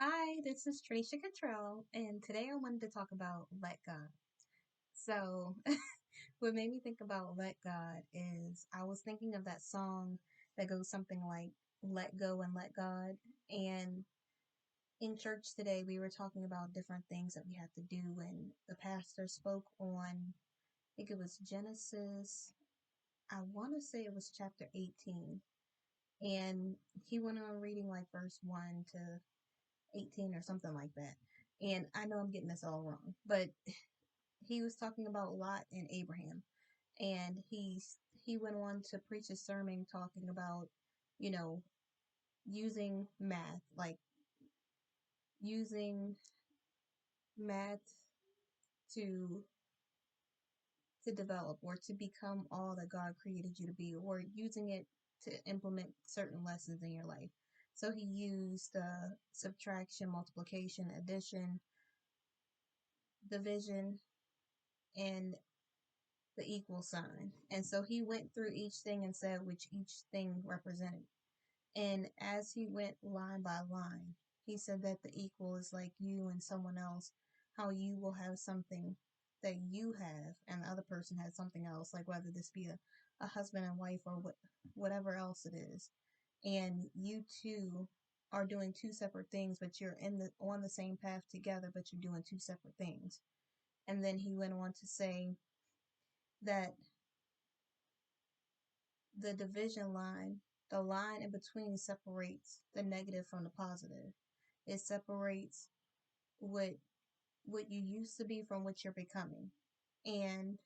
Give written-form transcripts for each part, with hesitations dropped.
Hi, this is Trisha Cottrell, and today I wanted to talk about Let God. So, what made me think about Let God is I was thinking of that song that goes something like Let Go and Let God. And in church today, we were talking about different things that we had to do, and the pastor spoke on, I think it was Genesis, I want to say it was chapter 18. And he went on reading like verse 1 to 18 or something like that. And I know I'm getting this all wrong, but he was talking about Lot and Abraham. And he went on to preach a sermon talking about, you know, using math, like using math to develop or to become all that God created you to be, or using it to implement certain lessons in your life. So he used subtraction, multiplication, addition, division, and the equal sign. And so he went through each thing and said which each thing represented. And as he went line by line, he said that the equal is like you and someone else, how you will have something that you have and the other person has something else, like whether this be a husband and wife or whatever else it is. And you two are doing two separate things, but you're in the on the same path together, but you're doing two separate things. And then he went on to say that the division line, the line in between separates the negative from the positive. It separates what you used to be from what you're becoming. And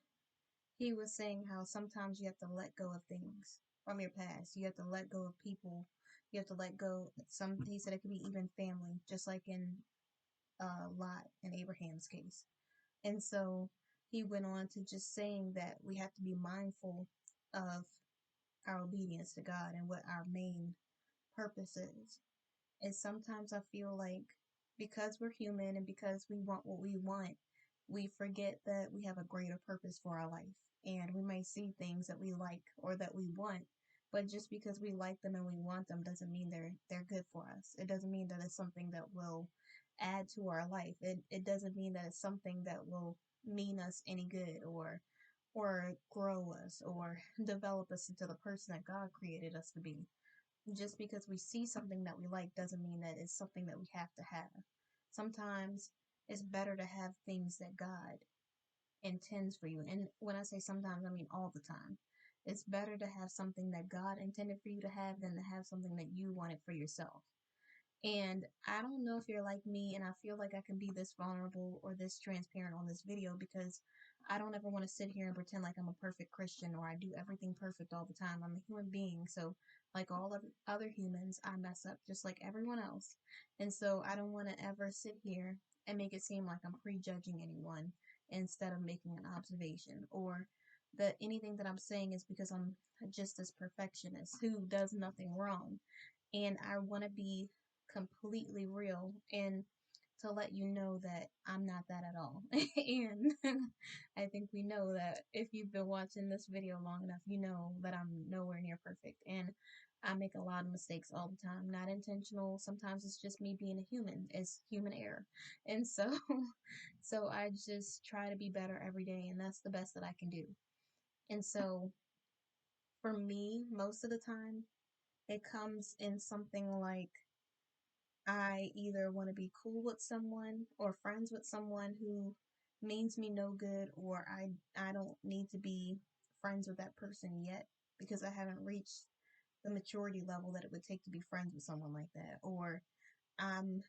he was saying how sometimes you have to let go of things from your past. You have to let go of people. You have to let go. He said it could be even family, just like in Lot and Abraham's case. And so he went on to just saying that we have to be mindful of our obedience to God and what our main purpose is. And sometimes I feel like because we're human and because we want what we want, we forget that we have a greater purpose for our life. And we may see things that we like or that we want, but just because we like them and we want them doesn't mean they're good for us. It doesn't mean that it's something that will add to our life. It doesn't mean that it's something that will mean us any good or grow us or develop us into the person that God created us to be. Just because we see something that we like doesn't mean that it's something that we have to have. Sometimes it's better to have things that God intends for you. And when I say sometimes, I mean all the time. It's better to have something that God intended for you to have than to have something that you wanted for yourself. And I don't know if you're like me, and I feel like I can be this vulnerable or this transparent on this video because I don't ever want to sit here and pretend like I'm a perfect Christian or I do everything perfect all the time. I'm a human being, so like all of other humans, I mess up just like everyone else. And so I don't want to ever sit here and make it seem like I'm prejudging anyone instead of making an observation or that anything that I'm saying is because I'm just this perfectionist who does nothing wrong. And I want to be completely real and to let you know that I'm not that at all. And I think we know that if you've been watching this video long enough, you know that I'm nowhere near perfect. And I make a lot of mistakes all the time, not intentional. Sometimes it's just me being a human. It's human error. And so so I just try to be better every day and that's the best that I can do. And so for me, most of the time, it comes in something like I either want to be cool with someone or friends with someone who means me no good, or I don't need to be friends with that person yet because I haven't reached the maturity level that it would take to be friends with someone like that. Or I'm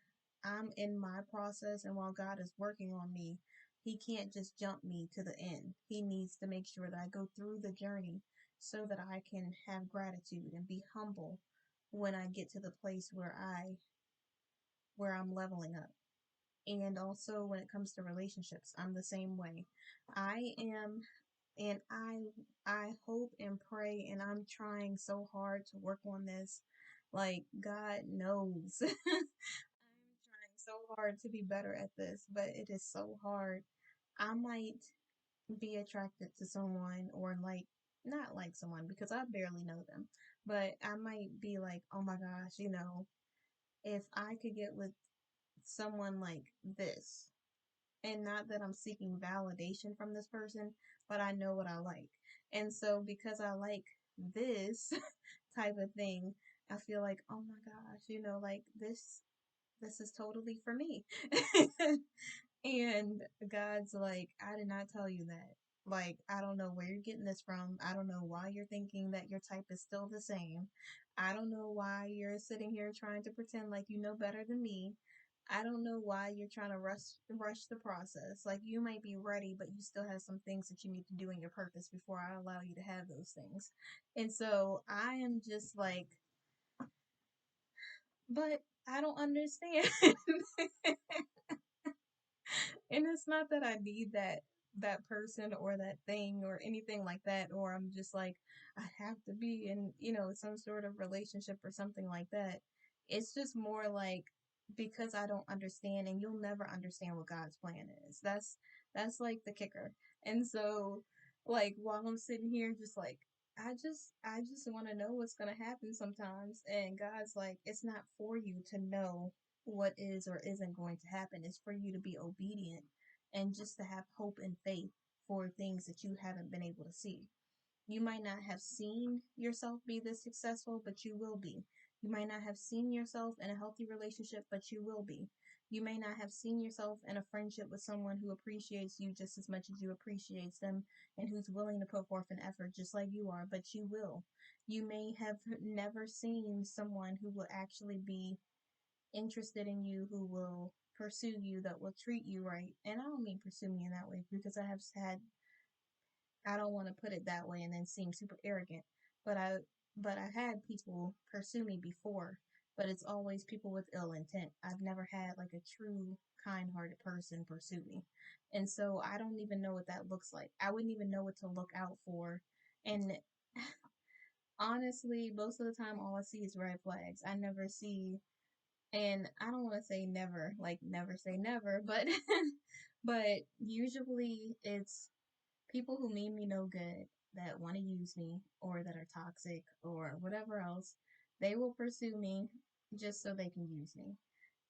I'm in my process, and while God is working on me, he can't just jump me to the end. He needs to make sure that I go through the journey so that I can have gratitude and be humble when I get to the place where I'm leveling up. And also when it comes to relationships, I'm the same way. I am and I hope and pray and I'm trying so hard to work on this. Like God knows. I'm trying so hard to be better at this, but it is so hard. I might be attracted to someone or like not like someone because I barely know them, but I might be like, "Oh my gosh, if I could get with someone like this. And not that I'm seeking validation from this person, but I know what I like. And so because I like this type of thing, I feel like, oh my gosh, like this is totally for me. And God's like, I did not tell you that. Like, I don't know where you're getting this from. I don't know why you're thinking that your type is still the same. I don't know why you're sitting here trying to pretend like you know better than me. I don't know why you're trying to rush the process. Like, you might be ready, but you still have some things that you need to do in your purpose before I allow you to have those things. And so I am just like, but I don't understand. And it's not that I need that person or that thing or anything like that, or I'm just like I have to be in, some sort of relationship or something like that. It's just more like because I don't understand, and you'll never understand what God's plan is. That's like the kicker. And so like while I'm sitting here just like I just want to know what's going to happen sometimes, and God's like, it's not for you to know what is or isn't going to happen. It's for you to be obedient and just to have hope and faith for things that you haven't been able to see. You might not have seen yourself be this successful, but you will be. You might not have seen yourself in a healthy relationship, but you will be. You may not have seen yourself in a friendship with someone who appreciates you just as much as you appreciate them and who's willing to put forth an effort just like you are, but you will. You may have never seen someone who will actually be interested in you, who will pursue you, that will treat you right. And I don't mean pursue me in that way because I don't want to put it that way and then seem super arrogant, but I had people pursue me before, but it's always people with ill intent. I've never had like a true kind-hearted person pursue me. And so I don't even know what that looks like. I wouldn't even know what to look out for. And honestly, most of the time all I see is red flags. I never see, and I don't want to say never, like never say never, but but usually it's people who mean me no good, that want to use me or that are toxic or whatever else. They will pursue me just so they can use me.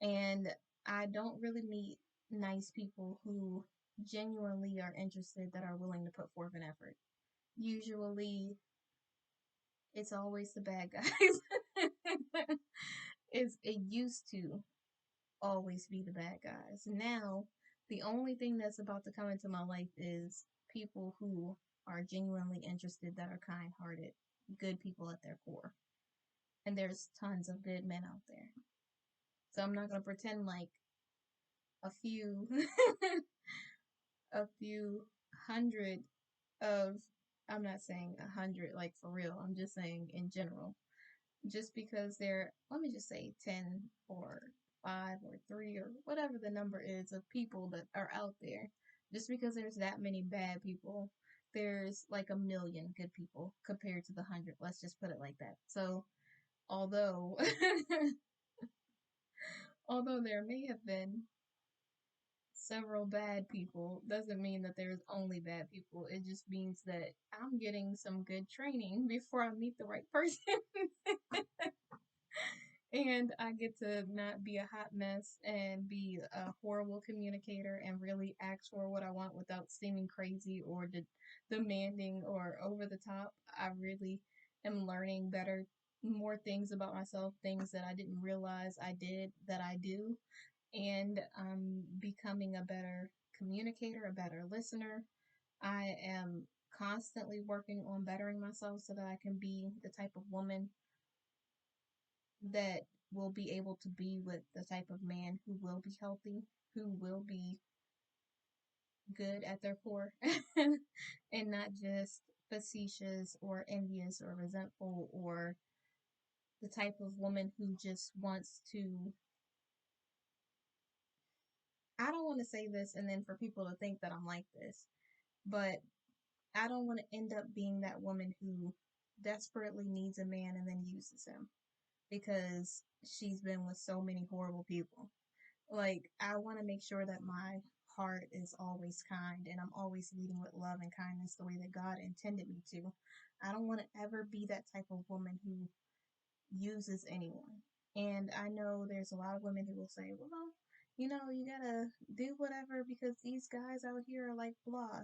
And I don't really meet nice people who genuinely are interested, that are willing to put forth an effort. Usually it's always the bad guys. It used to always be the bad guys. Now, the only thing that's about to come into my life is people who are genuinely interested, that are kind hearted, good people at their core. And there's tons of good men out there. So I'm not going to pretend like a few, a few hundred of, I'm not saying 100 like for real, I'm just saying in general. Just because let me just say 10 or 5 or 3 or whatever the number is of people that are out there, just because there's that many bad people, there's like a million good people compared to the 100. Let's just put it like that. So although although there may have been several bad people, doesn't mean that there's only bad people. It just means that I'm getting some good training before I meet the right person. And I get to not be a hot mess and be a horrible communicator and really ask for what I want without seeming crazy or demanding or over the top. I really am learning more things about myself, things that I didn't realize I did that I do. And I'm becoming a better communicator, a better listener. I am constantly working on bettering myself so that I can be the type of woman that will be able to be with the type of man who will be healthy, who will be good at their core, and not just facetious or envious or resentful, or the type of woman who just wants to. I don't want to say this and then for people to think that I'm like this, but I don't want to end up being that woman who desperately needs a man and then uses him because she's been with so many horrible people. Like, I want to make sure that my heart is always kind and I'm always leading with love and kindness the way that God intended me to. I don't want to ever be that type of woman who uses anyone. And I know there's a lot of women who will say, well, you gotta do whatever because these guys out here are like blah.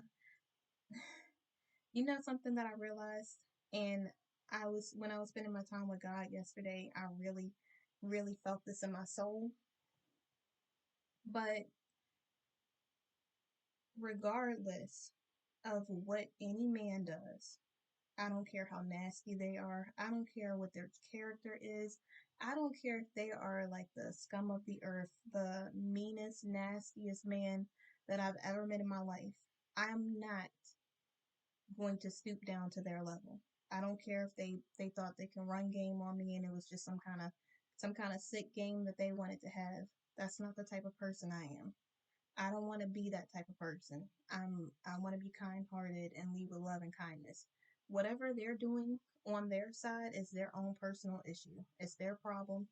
Something that I realized, and when I was spending my time with God yesterday, I really, really felt this in my soul. But regardless of what any man does, I don't care how nasty they are. I don't care what their character is. I don't care if they are like the scum of the earth, the meanest, nastiest man that I've ever met in my life. I'm not going to stoop down to their level. I don't care if they thought they can run game on me and it was just some kind of sick game that they wanted to have. That's not the type of person I am. I don't want to be that type of person. I want to be kind-hearted and lead with love and kindness. Whatever they're doing on their side is their own personal issue. It's their problem.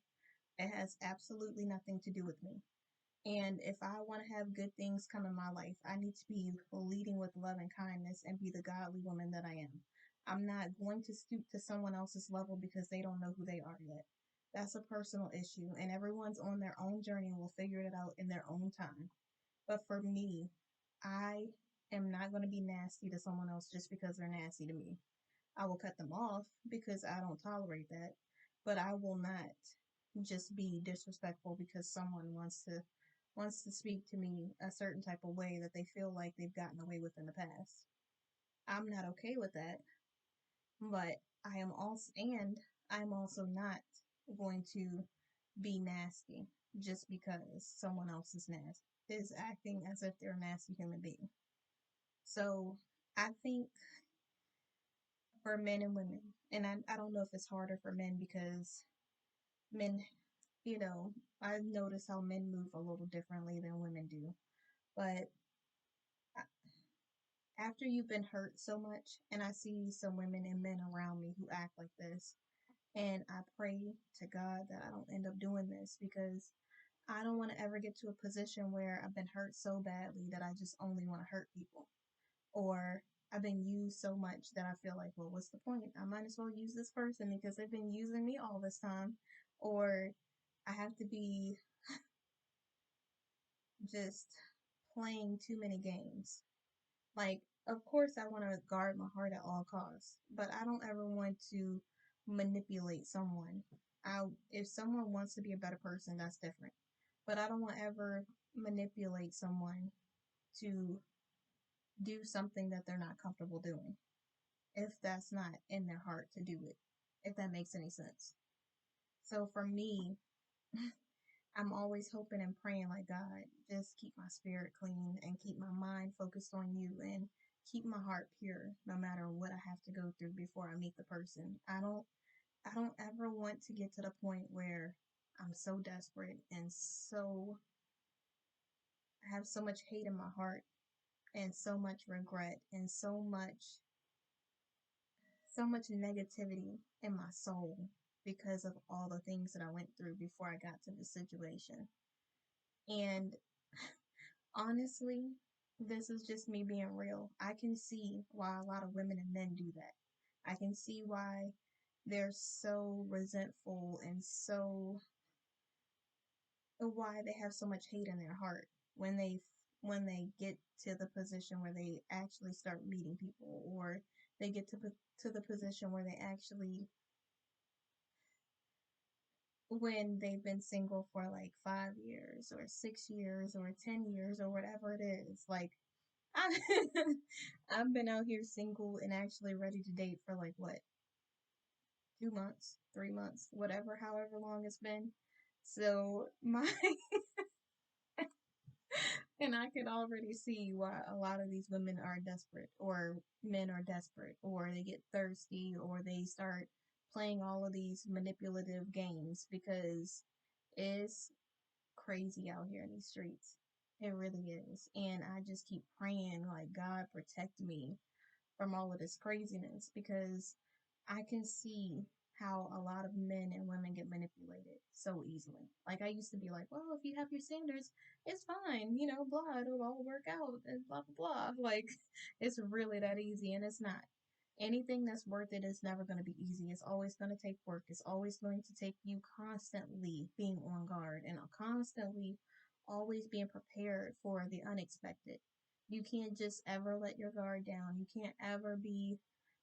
It has absolutely nothing to do with me. And if I want to have good things come in my life, I need to be leading with love and kindness and be the godly woman that I am. I'm not going to stoop to someone else's level because they don't know who they are yet. That's a personal issue, and everyone's on their own journey and will figure it out in their own time. But for me, I am not going to be nasty to someone else just because they're nasty to me. I will cut them off because I don't tolerate that. But I will not just be disrespectful because someone wants to speak to me a certain type of way that they feel like they've gotten away with in the past. I'm not okay with that, but I'm also not going to be nasty just because someone else is acting as if they're a nasty human being. So I think for men and women, and I don't know if it's harder for men because men, I've noticed how men move a little differently than women do. But after you've been hurt so much, and I see some women and men around me who act like this, and I pray to God that I don't end up doing this because I don't want to ever get to a position where I've been hurt so badly that I just only want to hurt people. Or I've been used so much that I feel like, well, what's the point? I might as well use this person because they've been using me all this time. Or I have to be just playing too many games. Like, of course, I want to guard my heart at all costs, but I don't ever want to manipulate someone. If someone wants to be a better person, that's different. But I don't want to ever manipulate someone to do something that they're not comfortable doing if that's not in their heart to do it, if that makes any sense. So for me, I'm always hoping and praying like God, just keep my spirit clean and keep my mind focused on you and keep my heart pure no matter what I have to go through before I meet the person. I don't ever want to get to the point where I'm so desperate and I have so much hate in my heart and so much regret and so much negativity in my soul because of all the things that I went through before I got to this situation. And honestly, this is just me being real. I can see why a lot of women and men do that. I can see why they're so resentful and why they have so much hate in their heart when they get to the position where they actually start meeting people, or they get to the position where they actually, when they've been single for like 5 years or 6 years or 10 years or whatever it is. Like, I, I've been out here single and actually ready to date for like what, 2 months, 3 months, whatever, however long it's been. So and I can already see why a lot of these women are desperate, or men are desperate, or they get thirsty, or they start playing all of these manipulative games because it's crazy out here in these streets. It really is. And I just keep praying, like, God protect me from all of this craziness because I can see how a lot of men and women get manipulated so easily. Like, I used to be like, well, if you have your standards, it's fine, blah, it'll all work out, and blah, blah, blah. Like, it's really that easy, and it's not. Anything that's worth it is never going to be easy. It's always going to take work. It's always going to take you constantly being on guard and constantly always being prepared for the unexpected. You can't just ever let your guard down. You can't ever be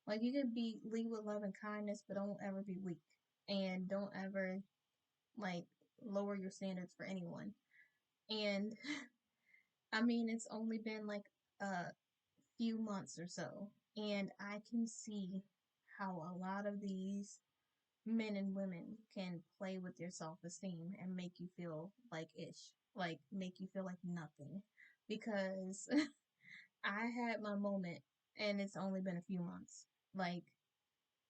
like, you can be lead with love and kindness, but don't ever be weak. And don't ever like lower your standards for anyone. And I mean, it's only been like a few months or so, and I can see how a lot of these men and women can play with your self esteem and make you feel like ish, like make you feel like nothing. Because I had my moment, and it's only been a few months. Like,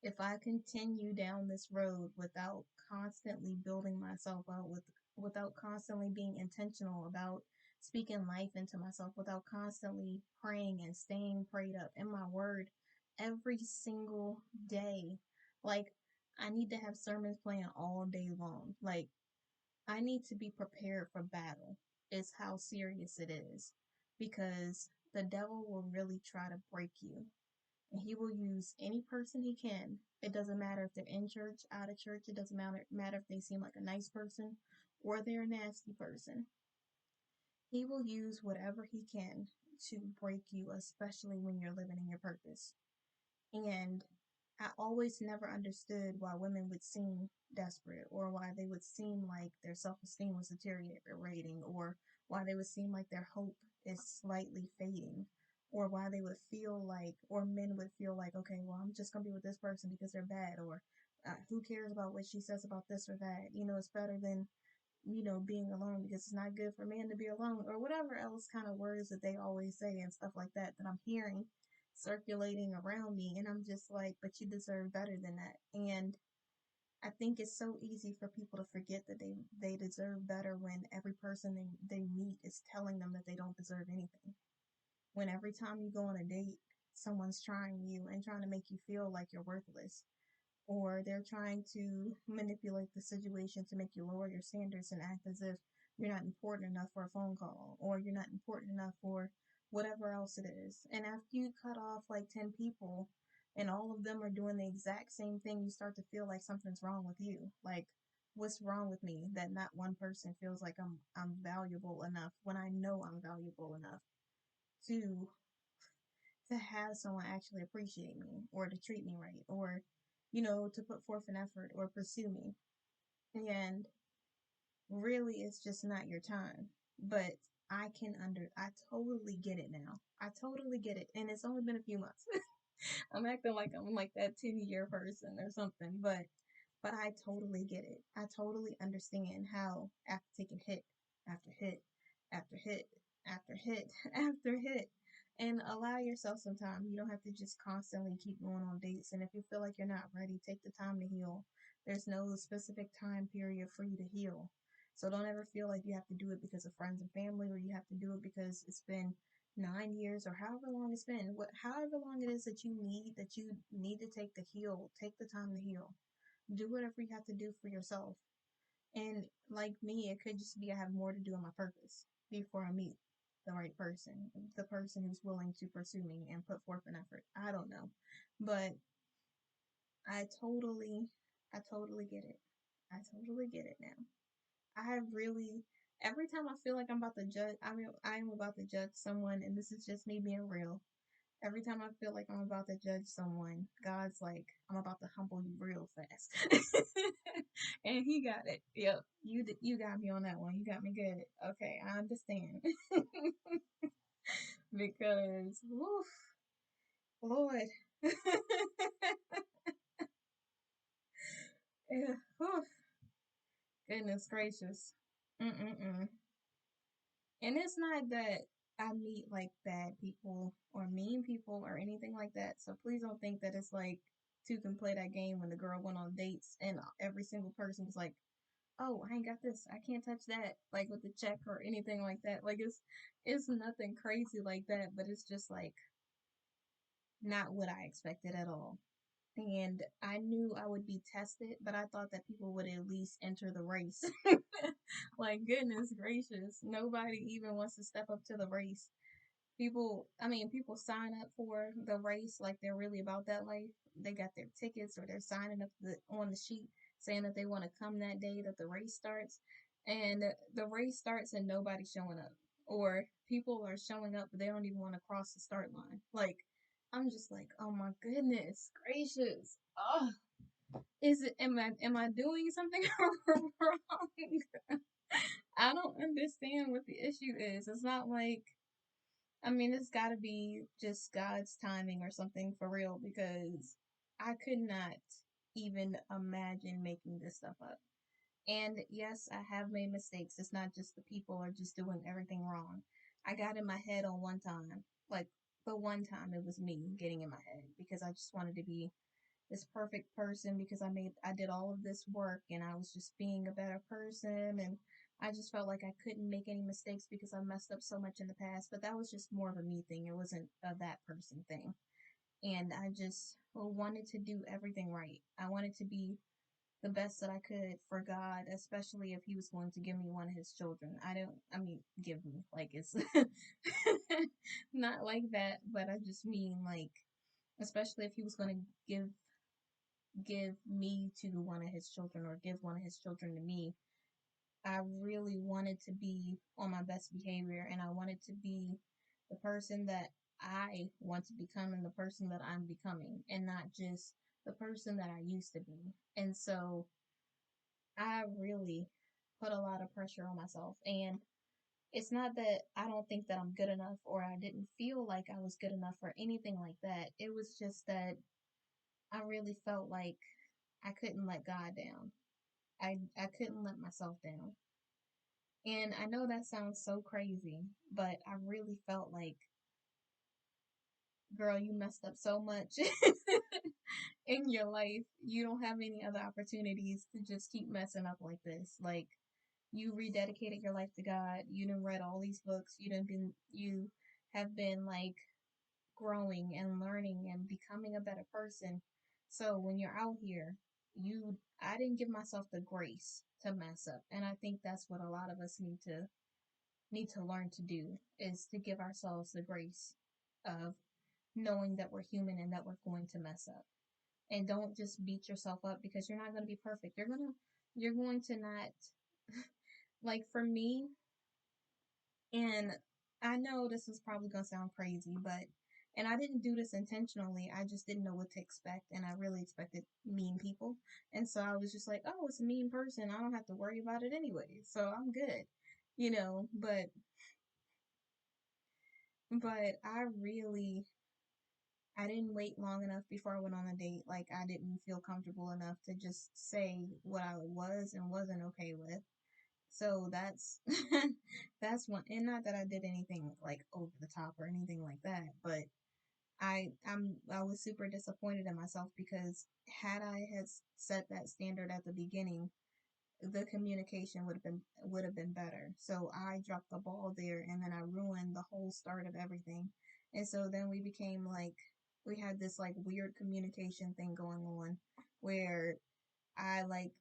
if I continue down this road without constantly building myself out, without constantly being intentional about speaking life into myself, without constantly praying and staying prayed up in my word every single day, like, I need to have sermons playing all day long. Like, I need to be prepared for battle, is how serious it is, because the devil will really try to break you, and he will use any person he can. It doesn't matter if they're in church, out of church. It doesn't matter if they seem like a nice person or they're a nasty person. He will use whatever he can to break you, especially when you're living in your purpose. And I always never understood why women would seem desperate, or why they would seem like their self esteem was deteriorating, or why they would seem like their hope is slightly fading, or why they would feel like, or men would feel like, okay, well, I'm just going to be with this person because they're bad, or who cares about what she says about this or that? It's better than, being alone, because it's not good for men to be alone, or whatever else kind of words that they always say and stuff like that I'm hearing circulating around me. And I'm just like, but you deserve better than that. And I think it's so easy for people to forget that they deserve better when every person they meet is telling them that they don't deserve anything. When every time you go on a date, someone's trying you and trying to make you feel like you're worthless, or they're trying to manipulate the situation to make you lower your standards and act as if you're not important enough for a phone call, or you're not important enough for whatever else it is. And after you cut off like 10 people and all of them are doing the exact same thing, you start to feel like something's wrong with you. Like, what's wrong with me that not one person feels like I'm valuable enough, when I know I'm valuable enough to have someone actually appreciate me, or to treat me right, or to put forth an effort or pursue me. And really, it's just not your time. But I totally get it now. I totally get it. And it's only been a few months. I'm acting like I'm like that 10-year person or something, but I totally get it. I totally understand how, after taking hit after hit after hit after hit after hit, and allow yourself some time. You don't have to just constantly keep going on dates. And if you feel like you're not ready, take the time to heal. There's no specific time period for you to heal. So don't ever feel like you have to do it because of friends and family, or you have to do it because it's been 9 years, or however long it's been. However long it is that you need to take to heal. Take the time to heal. Do whatever you have to do for yourself. And like me, it could just be I have more to do on my purpose before I meet the right person, the person who's willing to pursue me and put forth an effort. I don't know. But I totally, I totally get it. I totally get it now. I really, every time I feel like I'm about to judge, I am about to judge someone, and this is just me being real. Every time I feel like I'm about to judge someone, God's like, I'm about to humble you real fast. And he got it. Yep. You got me on that one. You got me good. Okay, I understand. Because, woof, Lord. Yeah, woof, goodness gracious. Mm-mm-mm. And it's not that I meet like bad people or mean people or anything like that. So please don't think that it's like two can play that game when the girl went on dates and every single person was like, oh, I ain't got this. I can't touch that, like with the check or anything like that. Like, it's nothing crazy like that, but it's just like not what I expected at all. And I knew I would be tested, but I thought that people would at least enter the race. Like, goodness gracious, nobody even wants to step up to the race. People sign up for the race like they're really about that life. They got their tickets, or they're signing up on the sheet saying that they want to come that day that the race starts. and the race starts and nobody's showing up, or people are showing up but they don't even want to cross the start line. Like, I'm just like, oh my goodness gracious. Oh, is it, am I doing something wrong? I don't understand what the issue is. It's not like, I mean, it's got to be just God's timing or something for real, because I could not even imagine making this stuff up. And yes, I have made mistakes. It's not just the people are just doing everything wrong. I got in my head on one time, like the one time it was me getting in my head because I just wanted to be this perfect person, because I did all of this work and I was just being a better person, and I just felt like I couldn't make any mistakes because I messed up so much in the past. But that was just more of a me thing. It wasn't a that person thing. And I just wanted to do everything right. I wanted to be the best that I could for God, especially if He was going to give me one of His children. I mean, give me, like, it's not like that, but I just mean, like, especially if He was going to give me to one of His children, or give one of His children to me. I really wanted to be on my best behavior, and I wanted to be the person that I want to become and the person that I'm becoming, and not just the person that I used to be. And so I really put a lot of pressure on myself. And it's not that I don't think that I'm good enough, or I didn't feel like I was good enough, or anything like that. It was just that I really felt like I couldn't let God down. I couldn't let myself down. And I know that sounds so crazy, but I really felt like, girl, you messed up so much in your life. You don't have any other opportunities to just keep messing up like this. Like, you rededicated your life to God. You done read all these books. You have been like growing and learning and becoming a better person. So when you're out here, I didn't give myself the grace to mess up. And I think that's what a lot of us need to learn to do, is to give ourselves the grace of knowing that we're human and that we're going to mess up. And don't just beat yourself up, because you're not going to be perfect. You're going to not, like, for me, and I know this is probably going to sound crazy, and I didn't do this intentionally. I just didn't know what to expect, and I really expected mean people. And so I was just like, oh, it's a mean person. I don't have to worry about it anyway. So I'm good, you know, but I didn't wait long enough before I went on a date. Like, I didn't feel comfortable enough to just say what I was and wasn't okay with. So that's that's one. And not that I did anything like over the top or anything like that, but I was super disappointed in myself, because had I had set that standard at the beginning, the communication would have been better. So I dropped the ball there, and then I ruined the whole start of everything. And so then we had this like weird communication thing going on, where I like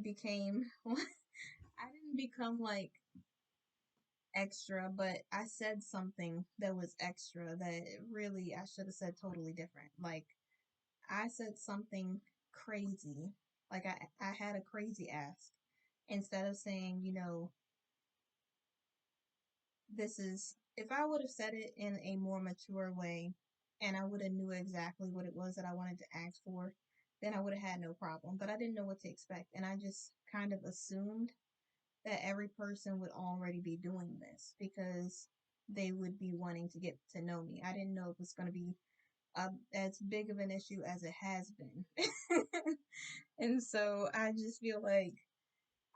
became I didn't become like extra, but I said something that was extra that really I should have said totally different. Like, I said something crazy. Like, I had a crazy ask. Instead of saying, this is, if I would have said it in a more mature way, and I would have knew exactly what it was that I wanted to ask for, then I would have had no problem. But I didn't know what to expect, and I just kind of assumed that every person would already be doing this, because they would be wanting to get to know me. I didn't know it was going to be as big of an issue as it has been. And so I just feel like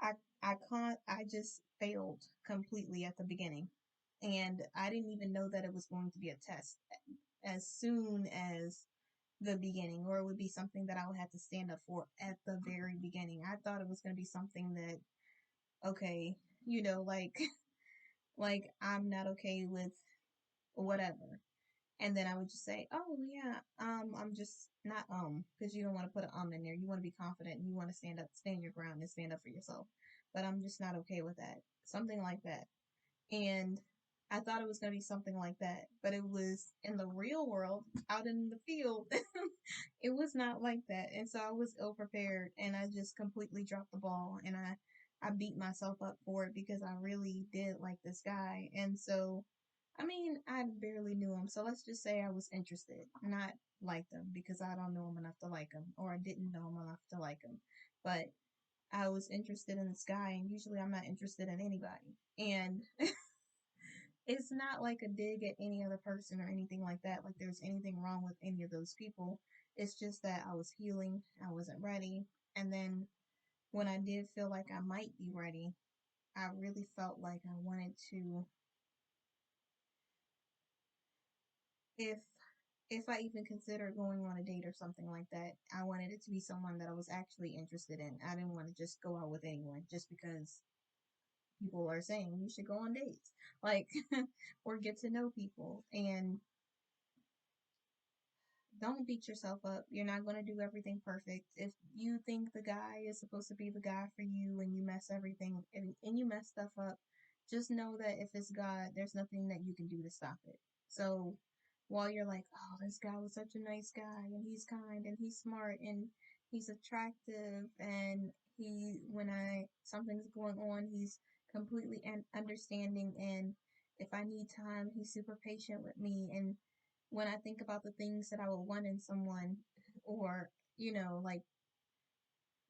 I I just failed completely at the beginning. And I didn't even know that it was going to be a test as soon as the beginning, or it would be something that I would have to stand up for at the very beginning. I thought it was going to be something that, okay, like like I'm not okay with whatever. And then I would just say, oh yeah, I'm just not, because you don't want to put an in there. You want to be confident, and you want to stand your ground and stand up for yourself. But I'm just not okay with that. Something like that. And I thought it was going to be something like that, but it was in the real world, out in the field. It was not like that. And so I was ill prepared, and I just completely dropped the ball, and I I beat myself up for it because I really did like this guy. And so, I mean, I barely knew him. So let's just say I was interested, not liked him because I don't know him enough to like him, or I didn't know him enough to like him. But I was interested in this guy, and usually I'm not interested in anybody. And it's not like a dig at any other person or anything like that. Like there's anything wrong with any of those people. It's just that I was healing, I wasn't ready. And then when I did feel like I might be ready, I really felt like I wanted to, if I even considered going on a date or something like that, I wanted it to be someone that I was actually interested in. I didn't want to just go out with anyone just because people are saying you should go on dates, like, or get to know people. And don't beat yourself up. You're not going to do everything perfect. If you think the guy is supposed to be the guy for you and you mess everything and you mess stuff up, just know that if it's God, there's nothing that you can do to stop it. So while you're like, oh, this guy was such a nice guy and he's kind and he's smart and he's attractive and when something's going on, he's completely understanding, and if I need time, he's super patient with me. And when I think about the things that I would want in someone, or, like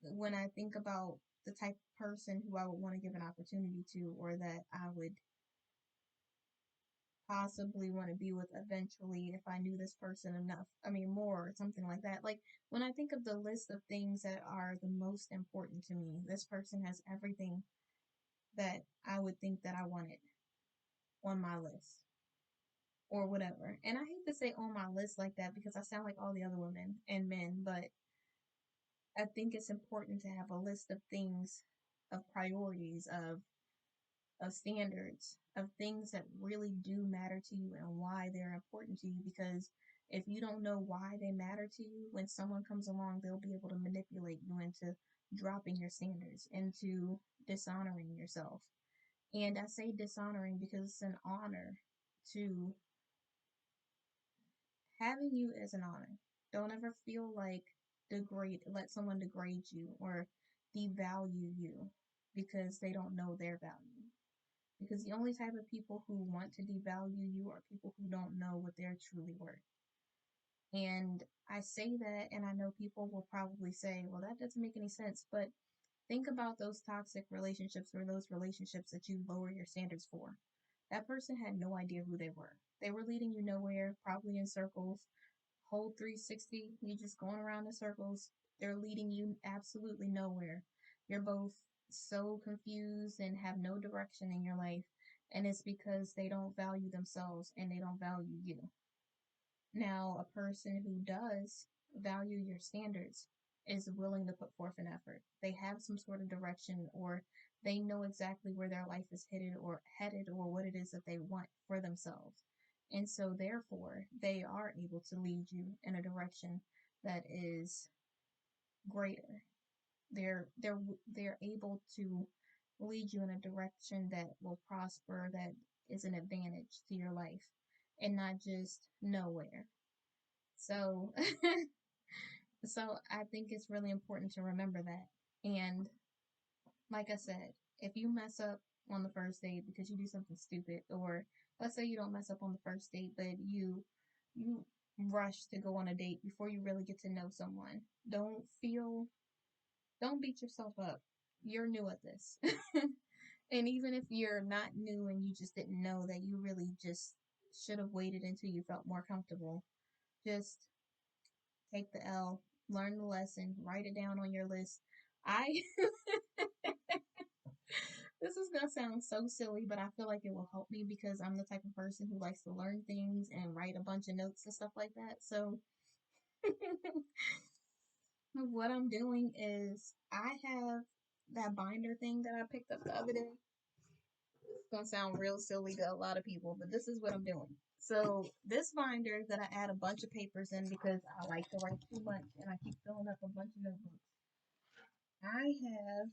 when I think about the type of person who I would want to give an opportunity to, or that I would possibly want to be with eventually if I knew this person enough, I mean, more, or something like that. Like when I think of the list of things that are the most important to me, this person has everything that I would think that I wanted on my list. Or whatever. And I hate to say on my list like that because I sound like all the other women and men, but I think it's important to have a list of things, of priorities, of standards, of things that really do matter to you and why they're important to you. Because if you don't know why they matter to you, when someone comes along, they'll be able to manipulate you into dropping your standards, into dishonoring yourself. And I say dishonoring because it's an honor to having you as an honor. Don't ever feel like let someone degrade you or devalue you because they don't know their value. Because the only type of people who want to devalue you are people who don't know what they're truly worth. And I say that, and I know people will probably say, well, that doesn't make any sense. But think about those toxic relationships or those relationships that you lower your standards for. That person had no idea who they were. They were leading you nowhere, probably in circles, whole 360, you just going around in circles. They're leading you absolutely nowhere. You're both so confused and have no direction in your life, and it's because they don't value themselves and they don't value you. Now, a person who does value your standards is willing to put forth an effort. They have some sort of direction, or they know exactly where their life is headed or what it is that they want for themselves. And so therefore, they are able to lead you in a direction that is greater. They're able to lead you in a direction that will prosper, that is an advantage to your life and not just nowhere. So, so I think it's really important to remember that. And like I said, if you mess up on the first date because you do something stupid, or let's say you don't mess up on the first date, but you rush to go on a date before you really get to know someone, don't beat yourself up. You're new at this. And even if you're not new and you just didn't know, that you really just should have waited until you felt more comfortable, just take the L, learn the lesson, write it down on your list. I This is gonna sound so silly, but I feel like it will help me because I'm the type of person who likes to learn things and write a bunch of notes and stuff like that. So what I'm doing is I have that binder thing that I picked up the other day. It's gonna sound real silly to a lot of people, but this is what I'm doing. So this binder that I add a bunch of papers in because I like to write too much and I keep filling up a bunch of notebooks. I have,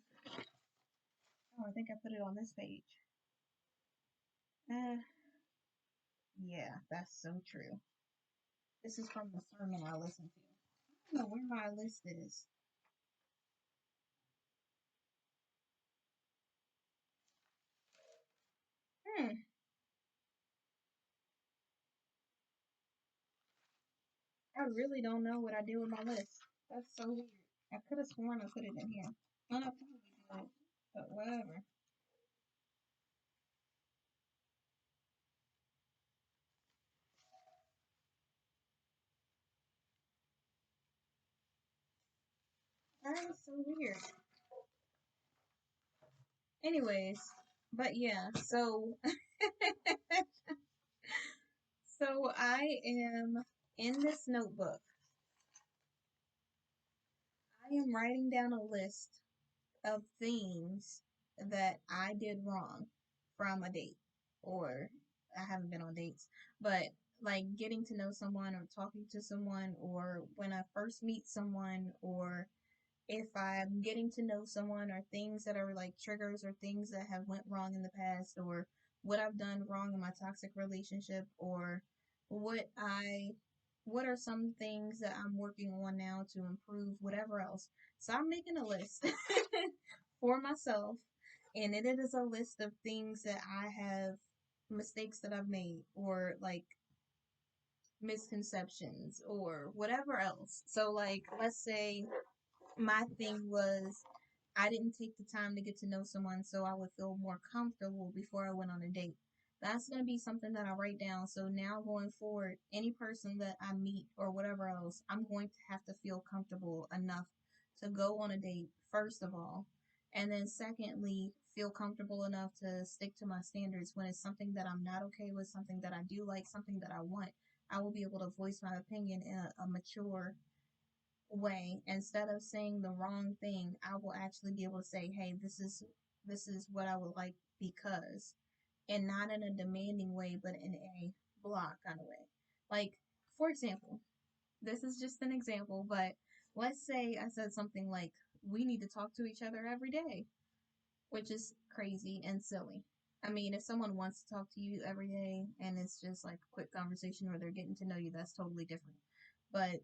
oh, I think I put it on this page. Uh, yeah, that's so true. This is from the sermon I listened to. I don't know where my list is. really don't know what I did with my list. That's so weird. I could have sworn I put it in here. Well, I probably did, but whatever. That is so weird. Anyways, but yeah, so I am in this notebook. I am writing down a list of things that I did wrong from a date, or I haven't been on dates, but like getting to know someone or talking to someone, or when I first meet someone, or if I'm getting to know someone, or things that are like triggers or things that have went wrong in the past, or what I've done wrong in my toxic relationship, or what I what are some things that I'm working on now to improve, whatever else. So I'm making a list for myself, and it is a list of things that I have, mistakes that I've made, or like misconceptions or whatever else. So like let's say my thing was I didn't take the time to get to know someone so I would feel more comfortable before I went on a date. That's going to be something that I write down. So now going forward, any person that I meet or whatever else, I'm going to have to feel comfortable enough to go on a date, first of all. And then secondly, feel comfortable enough to stick to my standards when it's something that I'm not okay with, something that I do like, something that I want. I will be able to voice my opinion in a mature way. Instead of saying the wrong thing, I will actually be able to say, hey, this is what I would like because, and not in a demanding way, but in a block kind of way. Like, for example, this is just an example, but let's say I said something like, we need to talk to each other every day, which is crazy and silly. I mean, if someone wants to talk to you every day and it's just like a quick conversation where they're getting to know you, that's totally different. But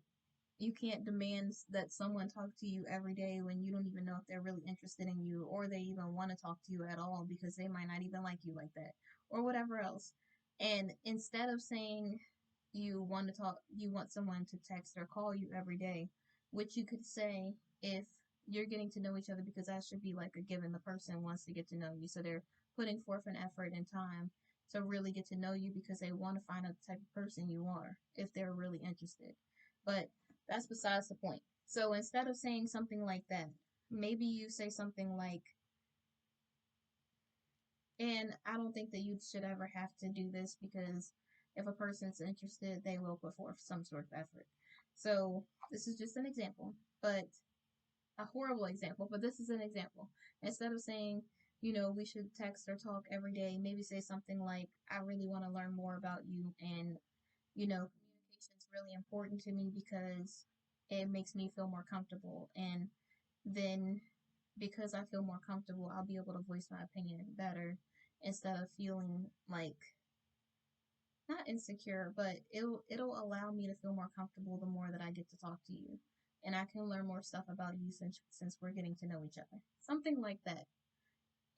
you can't demand that someone talk to you every day when you don't even know if they're really interested in you, or they even want to talk to you at all, because they might not even like you like that, or whatever else. And instead of saying you want someone to text or call you every day, which you could say if you're getting to know each other, because that should be like a given. The person wants to get to know you, so they're putting forth an effort and time to really get to know you because they want to find out the type of person you are if they're really interested. But that's besides the point. So instead of saying something like that, maybe you say something like, and I don't think that you should ever have to do this, because if a person's interested, they will put forth some sort of effort. So this is just an example, but a horrible example, but this is an example. Instead of saying, we should text or talk every day, maybe say something like, I really want to learn more about you, and communication is really important to me because it makes me feel more comfortable. And then because I feel more comfortable, I'll be able to voice my opinion better instead of feeling like, not insecure, but it'll allow me to feel more comfortable the more that I get to talk to you. And I can learn more stuff about you since we're getting to know each other. Something like that.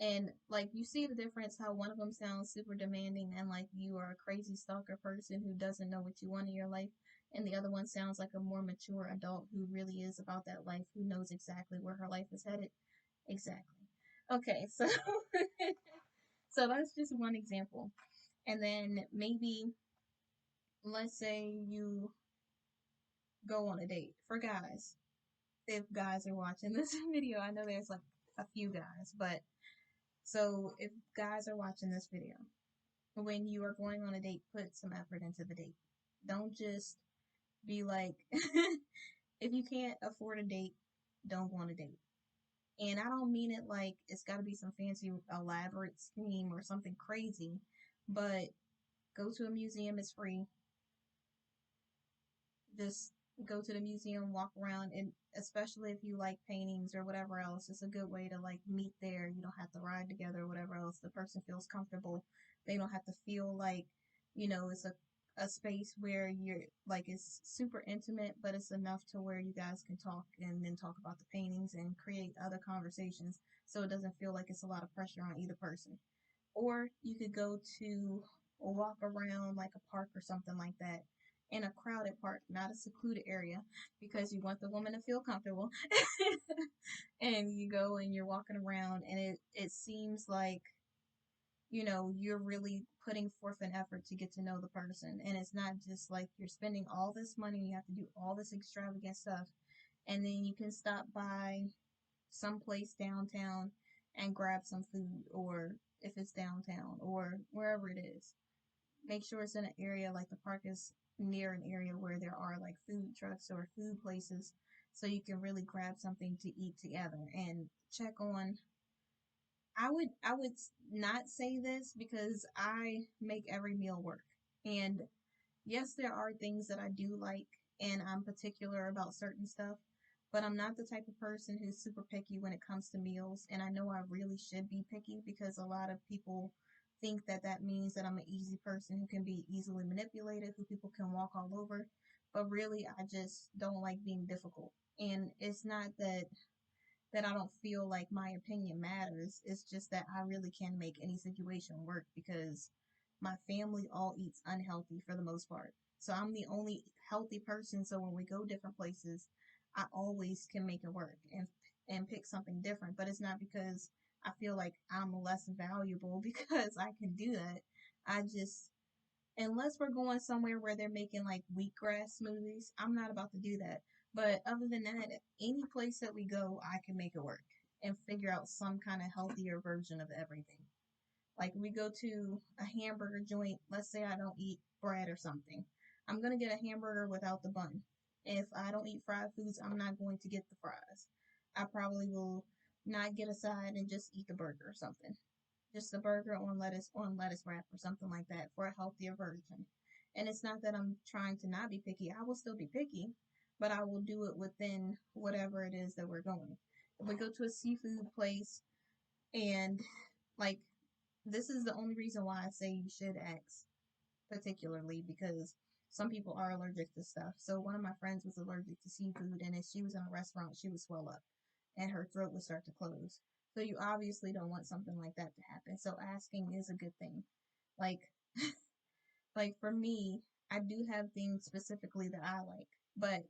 And like you see the difference, how one of them sounds super demanding and like you are a crazy stalker person who doesn't know what you want in your life, and the other one sounds like a more mature adult who really is about that life, who knows exactly where her life is headed. Exactly. Okay, so so that's just one example. And then maybe let's say you go on a date, for guys. If guys are watching this video, I know there's like a few guys, but so if guys are watching this video, when you are going on a date, put some effort into the date. Don't just be like, if you can't afford a date, don't go on a date. And I don't mean it like it's got to be some fancy, elaborate scheme or something crazy, but go to a museum, it's free. Just go to the museum, walk around, and especially if you like paintings or whatever else, it's a good way to like meet there. You don't have to ride together or whatever else. The person feels comfortable. They don't have to feel like, it's a space where you're like it's super intimate, but it's enough to where you guys can talk and then talk about the paintings and create other conversations, so it doesn't feel like it's a lot of pressure on either person. Or you could go to walk around like a park or something like that, in a crowded park, not a secluded area, because you want the woman to feel comfortable. And you go and you're walking around, and it seems like, you're really putting forth an effort to get to know the person. And it's not just like you're spending all this money, you have to do all this extravagant stuff, and then you can stop by someplace downtown and grab some food, or if it's downtown or wherever it is, make sure it's in an area, like the park is near an area where there are like food trucks or food places, so you can really grab something to eat together and check on. I would not say this because I make every meal work. And yes, there are things that I do like, and I'm particular about certain stuff, but I'm not the type of person who's super picky when it comes to meals. And I know I really should be picky because a lot of people think that that means that I'm an easy person who can be easily manipulated, who people can walk all over. But really, I just don't like being difficult. And it's not that I don't feel like my opinion matters. It's just that I really can make any situation work because my family all eats unhealthy for the most part. So I'm the only healthy person. So when we go different places, I always can make it work and pick something different. But it's not because I feel like I'm less valuable because I can do that. I just, unless we're going somewhere where they're making like wheatgrass smoothies, I'm not about to do that. But other than that, any place that we go, I can make it work and figure out some kind of healthier version of everything. Like we go to a hamburger joint, let's say I don't eat bread or something. I'm going to get a hamburger without the bun. If I don't eat fried foods, I'm not going to get the fries. I probably will not get a side and just eat the burger or something, just a burger on lettuce wrap or something like that for a healthier version. And it's not that I'm trying to not be picky. I will still be picky, but I will do it within whatever it is that we're going. If we go to a seafood place and like this is the only reason why I say you should ask particularly because some people are allergic to stuff. So one of my friends was allergic to seafood, and if she was in a restaurant, she would swell up and her throat would start to close. So you obviously don't want something like that to happen. So asking is a good thing. Like like for me, I do have things specifically that I like, but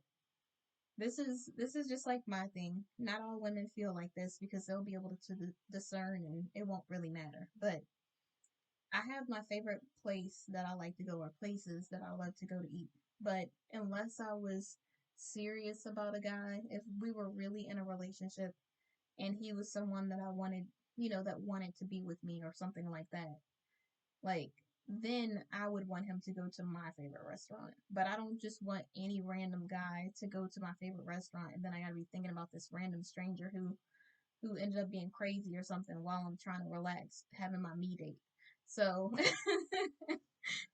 this is just like my thing. Not all women feel like this because they'll be able to discern and it won't really matter. But I have my favorite place that I like to go or places that I love to go to eat. But unless I was serious about a guy, if we were really in a relationship and he was someone that I wanted, that wanted to be with me or something like that, like then I would want him to go to my favorite restaurant. But I don't just want any random guy to go to my favorite restaurant and then I gotta be thinking about this random stranger who ended up being crazy or something while I'm trying to relax, having my me date. So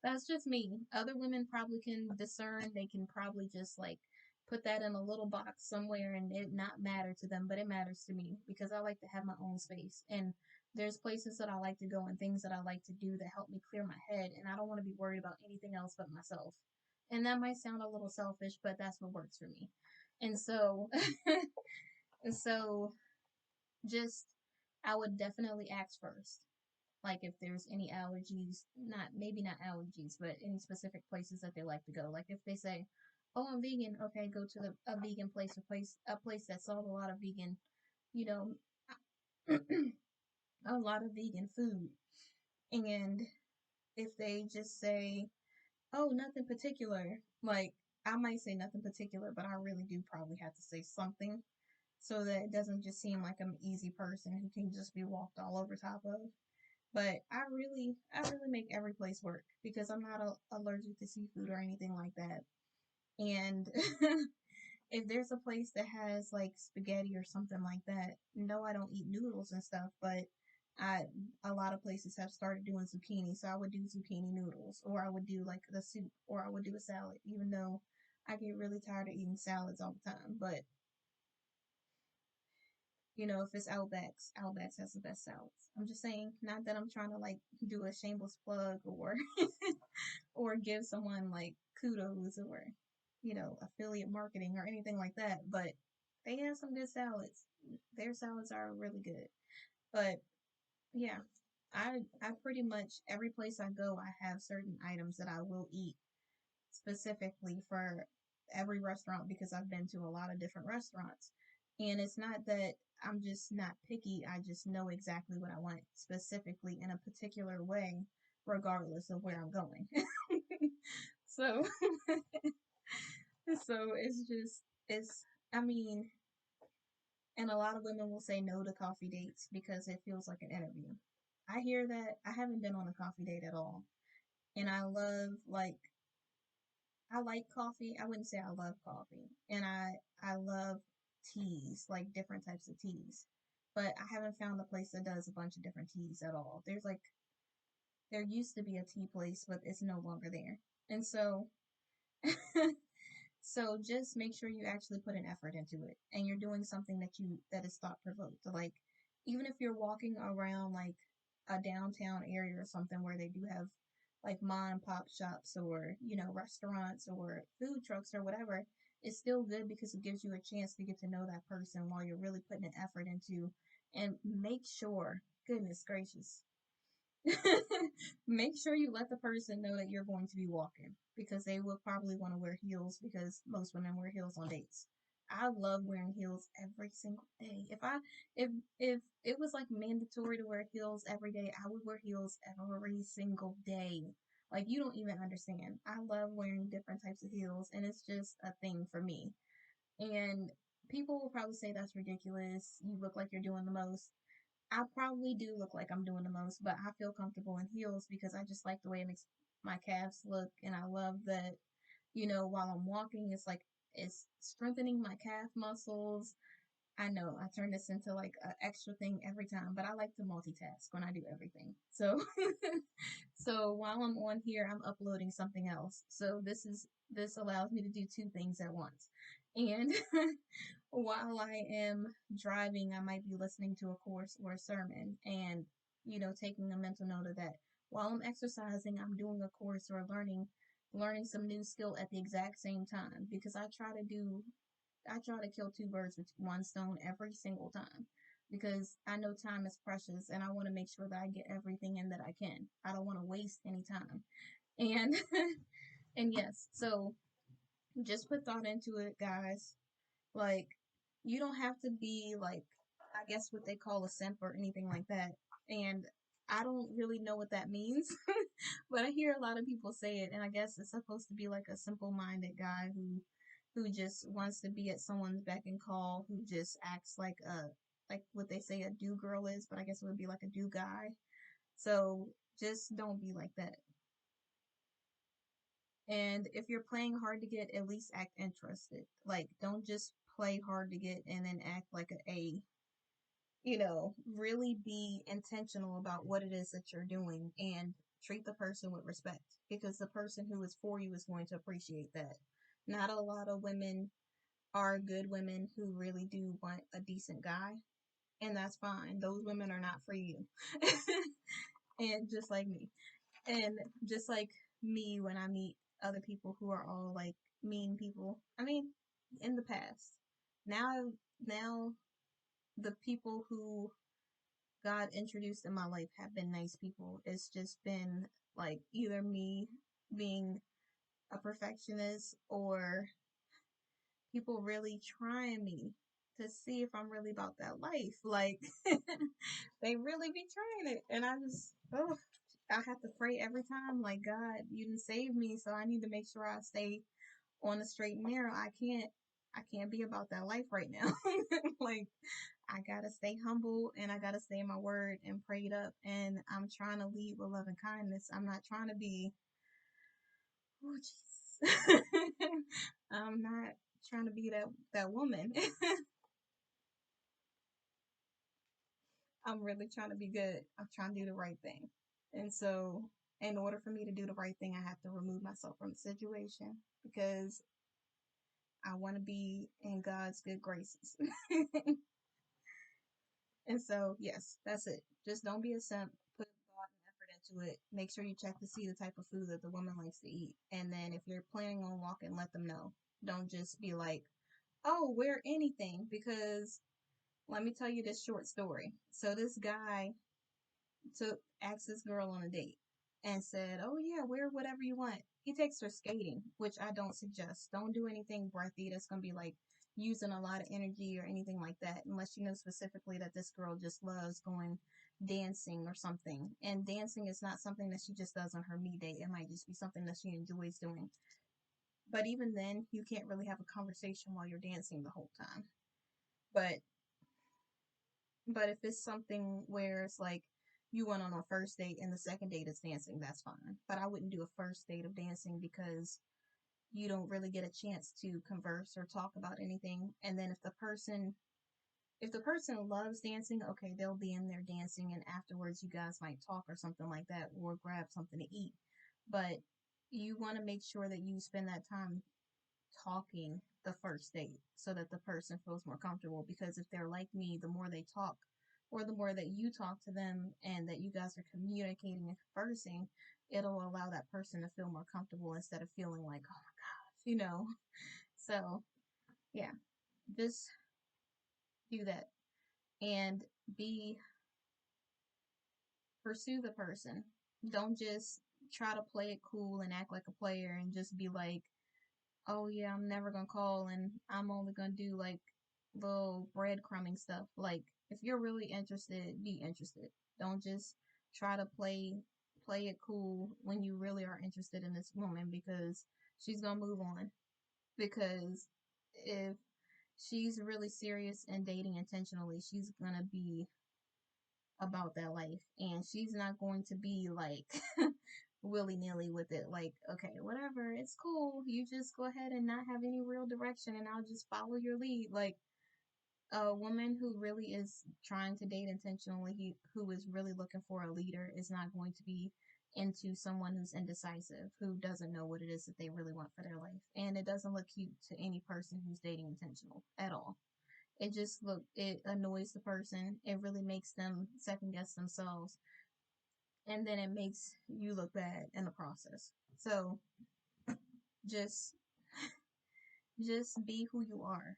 that's just me. Other women probably can discern. They can probably just like put that in a little box somewhere and it not matter to them, but it matters to me because I like to have my own space. And there's places that I like to go and things that I like to do that help me clear my head. And I don't want to be worried about anything else but myself. And that might sound a little selfish, but that's what works for me. And so, and so just, I would definitely ask first like if there's any allergies, not maybe not allergies, but any specific places that they like to go. Like if they say, "Oh, I'm vegan," okay, go to a vegan place, a place that sold a lot of vegan, you know, a lot of vegan food. And if they just say, "Oh, nothing particular," like I might say nothing particular, but I really do probably have to say something so that it doesn't just seem like I'm an easy person who can just be walked all over top of. But I really make every place work because I'm not allergic to seafood or anything like that. And if there's a place that has like spaghetti or something like that, no, I don't eat noodles and stuff, but I a lot of places have started doing zucchini, so I would do zucchini noodles, or I would do like the soup, or I would do a salad, even though I get really tired of eating salads all the time. But if it's Outbacks, Outbacks has the best salads. I'm just saying, not that I'm trying to like do a shameless plug or or give someone like kudos or affiliate marketing or anything like that, but they have some good salads. Their salads are really good. But yeah, I pretty much every place I go, I have certain items that I will eat specifically for every restaurant because I've been to a lot of different restaurants. And it's not that I'm just not picky, I just know exactly what I want specifically in a particular way, regardless of where I'm going. So, so it's just, it's, I mean, and a lot of women will say no to coffee dates because it feels like an interview. I hear that. I haven't been on a coffee date at all. And I like coffee. I wouldn't say I love coffee. And I love teas, like different types of teas. But I haven't found a place that does a bunch of different teas at all. There used to be a tea place, but it's no longer there. And so so just make sure you actually put an effort into it and you're doing something that is thought provoked. Like even if you're walking around like a downtown area or something where they do have like mom and pop shops or, restaurants or food trucks or whatever, it's still good because it gives you a chance to get to know that person while you're really putting an effort into and make sure, goodness gracious, make sure you let the person know that you're going to be walking because they will probably want to wear heels because most women wear heels on dates. I love wearing heels every single day. If it was like mandatory to wear heels every day, I would wear heels every single day. Like you don't even understand. I love wearing different types of heels and it's just a thing for me. And people will probably say that's ridiculous. You look like you're doing the most. I probably do look like I'm doing the most, but I feel comfortable in heels because I just like the way it makes my calves look. And I love that, while I'm walking, it's like it's strengthening my calf muscles. I know I turn this into like an extra thing every time, but I like to multitask when I do everything. So, so while I'm on here, I'm uploading something else. So this allows me to do two things at once. And while I am driving, I might be listening to a course or a sermon and, taking a mental note of that. While I'm exercising, I'm doing a course or learning some new skill at the exact same time because I try to kill two birds with one stone every single time because I know time is precious and I want to make sure that I get everything in that I can. I don't want to waste any time. And and yes, so just put thought into it, guys. Like, you don't have to be like, I guess what they call a simp or anything like that. And I don't really know what that means, but I hear a lot of people say it, and I guess it's supposed to be like a simple-minded guy who just wants to be at someone's beck and call, who just acts like what they say a do girl is, but I guess it would be like a do guy. So just don't be like that. And if you're playing hard to get, at least act interested. Like, don't just play hard to get and then act like a. Really be intentional about what it is that you're doing and treat the person with respect because the person who is for you is going to appreciate that. Not a lot of women are good women who really do want a decent guy, and that's fine. Those women are not for you. And just like me. And just like me when I meet other people who are all like mean people. I mean, in the past. Now the people who God introduced in my life have been nice people. It's just been like either me being a perfectionist or people really trying me to see if I'm really about that life. Like they really be trying it. And I have to pray every time, like, God, you didn't save me, so I need to make sure I stay on the straight and narrow. I can't be about that life right now. Like I gotta stay humble and I gotta stay in my word and prayed up and I'm trying to lead with love and kindness. I'm not trying to be oh Jesus. I'm not trying to be that woman. I'm really trying to be good. I'm trying to do the right thing. And so in order for me to do the right thing, I have to remove myself from the situation because I want to be in God's good graces. And so, yes, that's it. Just don't be a simp. Put thought and effort into it. Make sure you check to see the type of food that the woman likes to eat. And then if you're planning on walking, let them know. Don't just be like, oh, wear anything. Because let me tell you this short story. So this guy asked this girl on a date. and said, "Oh yeah, wear whatever you want." He takes her skating, which I don't suggest. Don't do anything breathy that's gonna be like using a lot of energy or anything like that, unless you know specifically that this girl just loves going dancing or something. And dancing is not something that she just does on her me day. It might just be something that she enjoys doing. But even then, you can't really have a conversation while you're dancing the whole time. But if it's something where it's like you went on a first date and the second date is dancing, that's fine. But I wouldn't do a first date of dancing because you don't really get a chance to converse or talk about anything. And then if the person loves dancing, okay, they'll be in there dancing and afterwards you guys might talk or something like that or grab something to eat. But you want to make sure that you spend that time talking the first date so that the person feels more comfortable, because if they're like me, the more they talk or the more that you talk to them and that you guys are communicating and conversing, it'll allow that person to feel more comfortable instead of feeling like, oh my gosh. So yeah, just do that and be pursue the person. Don't just try to play it cool and act like a player and just be like, oh yeah, I'm never gonna call and I'm only gonna do like little breadcrumbing stuff. Like if you're really interested, be interested. Don't just try to play it cool when you really are interested in this woman, because she's gonna move on. Because if she's really serious and dating intentionally, she's gonna be about that life and she's not going to be like willy nilly with it. Like, okay, whatever, it's cool. You just go ahead and not have any real direction and I'll just follow your lead. Like, a woman who really is trying to date intentionally, who is really looking for a leader, is not going to be into someone who's indecisive, who doesn't know what it is that they really want for their life. And it doesn't look cute to any person who's dating intentional at all. It annoys the person. It really makes them second guess themselves. And then it makes you look bad in the process. So just just be who you are.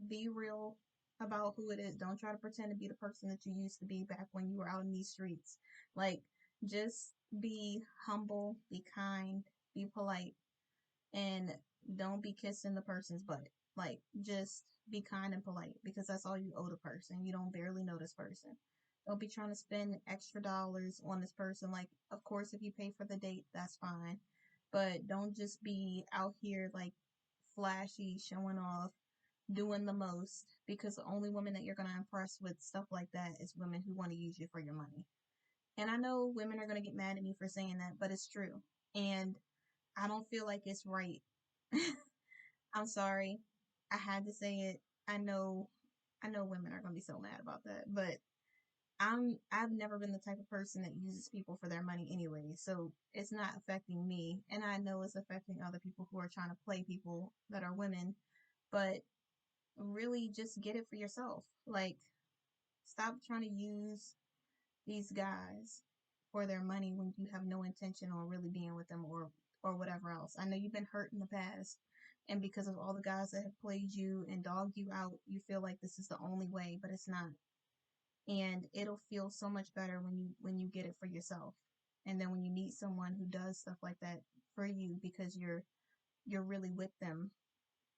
Be real about who it is. Don't try to pretend to be the person that you used to be back when you were out in these streets. Like, just be humble, be kind, be polite, and don't be kissing the person's butt. Like, just be kind and polite, because that's all you owe the person. You don't barely know this person. Don't be trying to spend extra dollars on this person. Like, of course, if you pay for the date, that's fine. But don't just be out here like flashy, showing off, doing the most, because the only women that you're going to impress with stuff like that is women who want to use you for your money. And I know women are going to get mad at me for saying that, but it's true. And I don't feel like it's right. I'm sorry. I had to say it. I know women are going to be so mad about that, but I've never been the type of person that uses people for their money anyway. So it's not affecting me, and I know it's affecting other people who are trying to play people that are women, but really just get it for yourself. Like, stop trying to use these guys for their money when you have no intention on really being with them, or whatever else. I know you've been hurt in the past, and because of all the guys that have played you and dogged you out, you feel like this is the only way, but it's not. And it'll feel so much better when you get it for yourself. And then when you meet someone who does stuff like that for you because you're really with them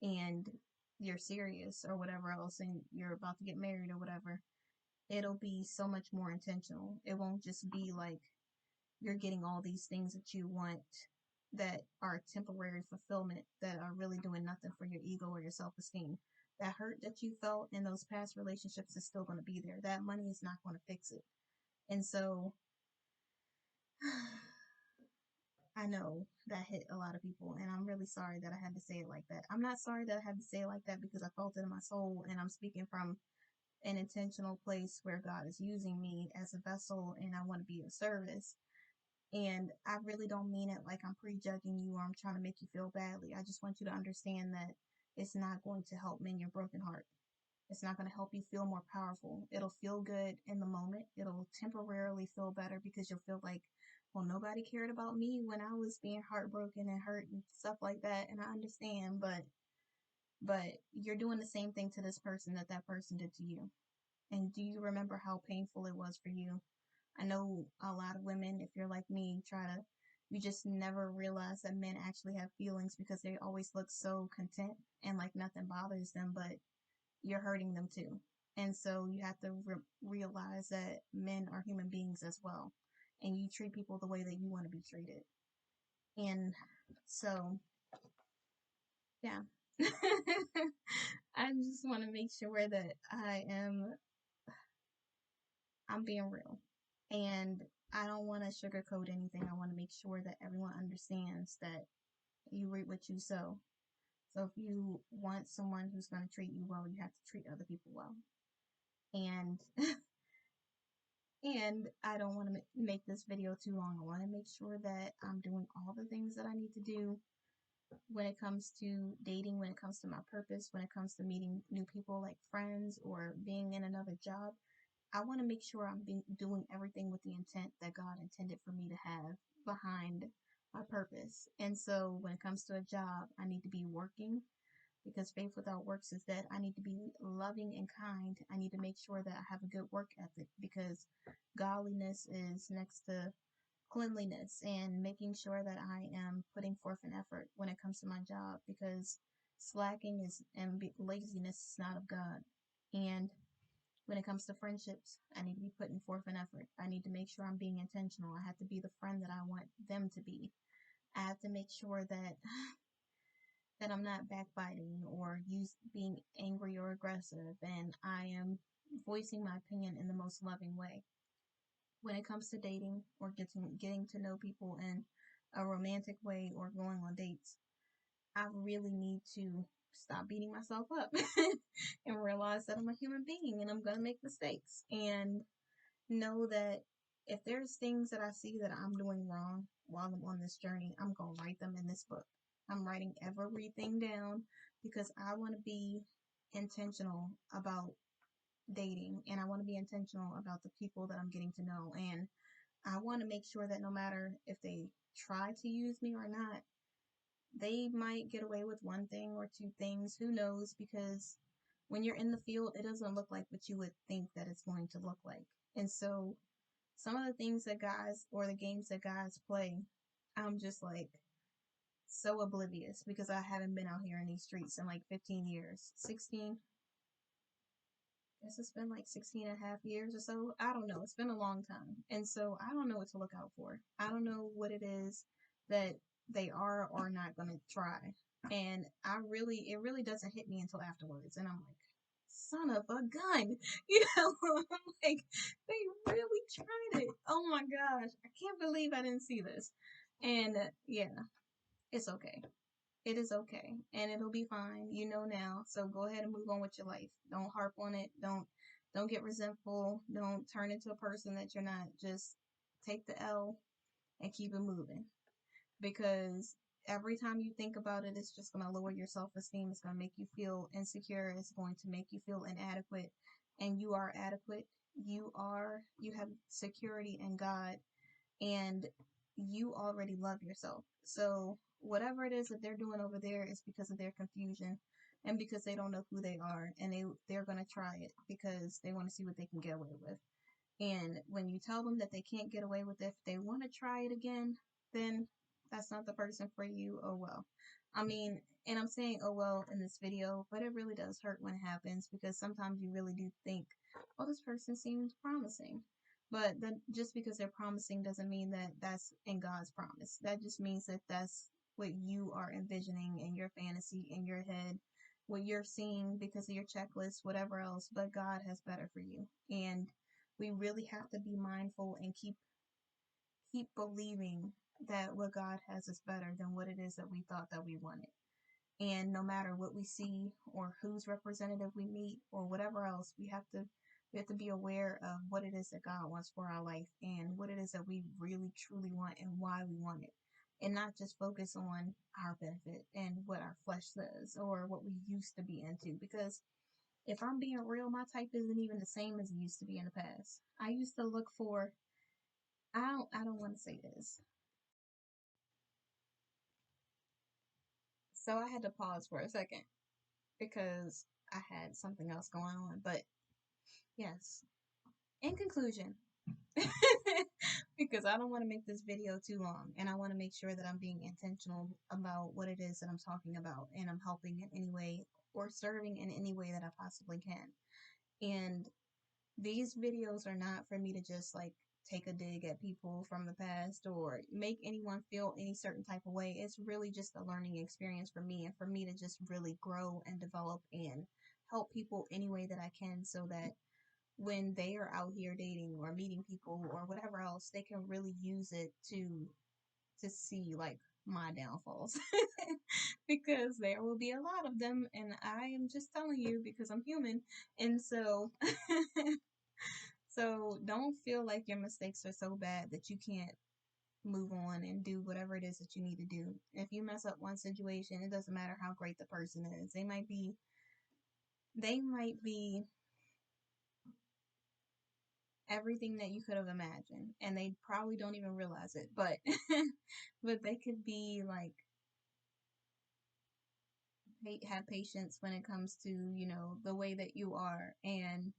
and you're serious or whatever else and you're about to get married or whatever, it'll be so much more intentional. It won't just be like you're getting all these things that you want that are temporary fulfillment, that are really doing nothing for your ego or your self-esteem. That hurt that you felt in those past relationships is still going to be there. That money is not going to fix it. And so I know that hit a lot of people, and I'm really sorry that I had to say it like that. I'm not sorry that I had to say it like that because I felt it in my soul, and I'm speaking from an intentional place where God is using me as a vessel and I want to be of service. And I really don't mean it like I'm prejudging you or I'm trying to make you feel badly. I just want you to understand that it's not going to help mend your broken heart. It's not going to help you feel more powerful. It'll feel good in the moment. It'll temporarily feel better because you'll feel like, well, nobody cared about me when I was being heartbroken and hurt and stuff like that. And I understand, but you're doing the same thing to this person that that person did to you. And do you remember how painful it was for you I know a lot of women, if you're like me, you just never realize that men actually have feelings because they always look so content and like nothing bothers them, but you're hurting them too. And so you have to realize that men are human beings as well. And you treat people the way that you want to be treated. And so, yeah. I just want to make sure that I'm being real. And I don't want to sugarcoat anything. I want to make sure that everyone understands that you reap what you sow. So if you want someone who's going to treat you well, you have to treat other people well. And and I don't want to make this video too long. I want to make sure that I'm doing all the things that I need to do when it comes to dating, when it comes to my purpose, when it comes to meeting new people like friends or being in another job. I want to make sure I'm doing everything with the intent that God intended for me to have behind my purpose. And so when it comes to a job, I need to be working because faith without works is dead. I need to be loving and kind. I need to make sure that I have a good work ethic because godliness is next to cleanliness and making sure that I am putting forth an effort when it comes to my job because slacking is and laziness is not of God. And when it comes to friendships, I need to be putting forth an effort. I need to make sure I'm being intentional. I have to be the friend that I want them to be. I have to make sure that I'm not backbiting or being angry or aggressive, and I am voicing my opinion in the most loving way. When it comes to dating or getting to know people in a romantic way or going on dates, I really need to stop beating myself up and realize that I'm a human being and I'm going to make mistakes and know that if there's things that I see that I'm doing wrong while I'm on this journey, I'm going to write them in this book. I'm writing everything down because I want to be intentional about dating and I want to be intentional about the people that I'm getting to know. And I want to make sure that no matter if they try to use me or not, they might get away with one thing or two things. Who knows? Because when you're in the field, it doesn't look like what you would think that it's going to look like. And so some of the things that guys or the games that guys play, I'm just like so oblivious because I haven't been out here in these streets in like 15 years. 16, I guess it's been like 16 and a half years or so. I don't know. It's been a long time. And so I don't know what to look out for. I don't know what it is that they are or not going to try. And it really doesn't hit me until afterwards. And I'm like, son of a gun. I'm like, they really tried it. Oh my gosh. I can't believe I didn't see this. And yeah, it's okay. It is okay. And it'll be fine. You know now. So go ahead and move on with your life. Don't harp on it. Don't get resentful. Don't turn into a person that you're not. Just take the L and keep it moving. Because every time you think about it, it's just going to lower your self-esteem. It's going to make you feel insecure. It's going to make you feel inadequate. And you are adequate. You have security in God and you already love yourself. So whatever it is that they're doing over there is because of their confusion and because they don't know who they are and they're going to try it because they want to see what they can get away with. And when you tell them that they can't get away with it, if they want to try it again, then that's not the person for you. Oh well. I mean, and I'm saying oh well in this video, but it really does hurt when it happens because sometimes you really do think, oh, this person seems promising. But just because they're promising doesn't mean that that's in God's promise. That just means that that's what you are envisioning in your fantasy, in your head, what you're seeing because of your checklist, whatever else. But God has better for you. And we really have to be mindful and keep believing that what God has is better than what it is that we thought that we wanted. And no matter what we see or whose representative we meet or whatever else, we have to be aware of what it is that God wants for our life and what it is that we really truly want and why we want it. And not just focus on our benefit and what our flesh says or what we used to be into. Because if I'm being real, my type isn't even the same as it used to be in the past. I used to look for I don't want to say this. So I had to pause for a second because I had something else going on. But yes, in conclusion, because I don't want to make this video too long, and I want to make sure that I'm being intentional about what it is that I'm talking about, and I'm helping in any way or serving in any way that I possibly can. And these videos are not for me to just like take a dig at people from the past or make anyone feel any certain type of way. It's really just a learning experience for me, and for me to just really grow and develop and help people any way that I can, so that when they are out here dating or meeting people or whatever else, they can really use it to see like my downfalls. Because there will be a lot of them, and I am just telling you because I'm human. And so so don't feel like your mistakes are so bad that you can't move on and do whatever it is that you need to do. If you mess up one situation, it doesn't matter how great the person is. They might be everything that you could have imagined, and they probably don't even realize it. But but they could be like have patience when it comes to, the way that you are, and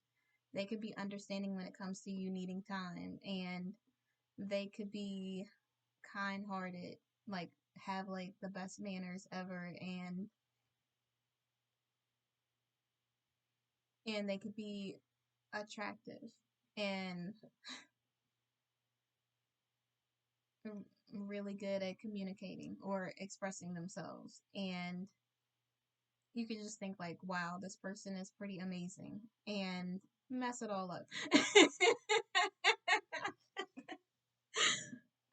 they could be understanding when it comes to you needing time, and they could be kind-hearted, like have like the best manners ever, and they could be attractive and really good at communicating or expressing themselves. And you could just think like, wow, this person is pretty amazing, and mess it all up.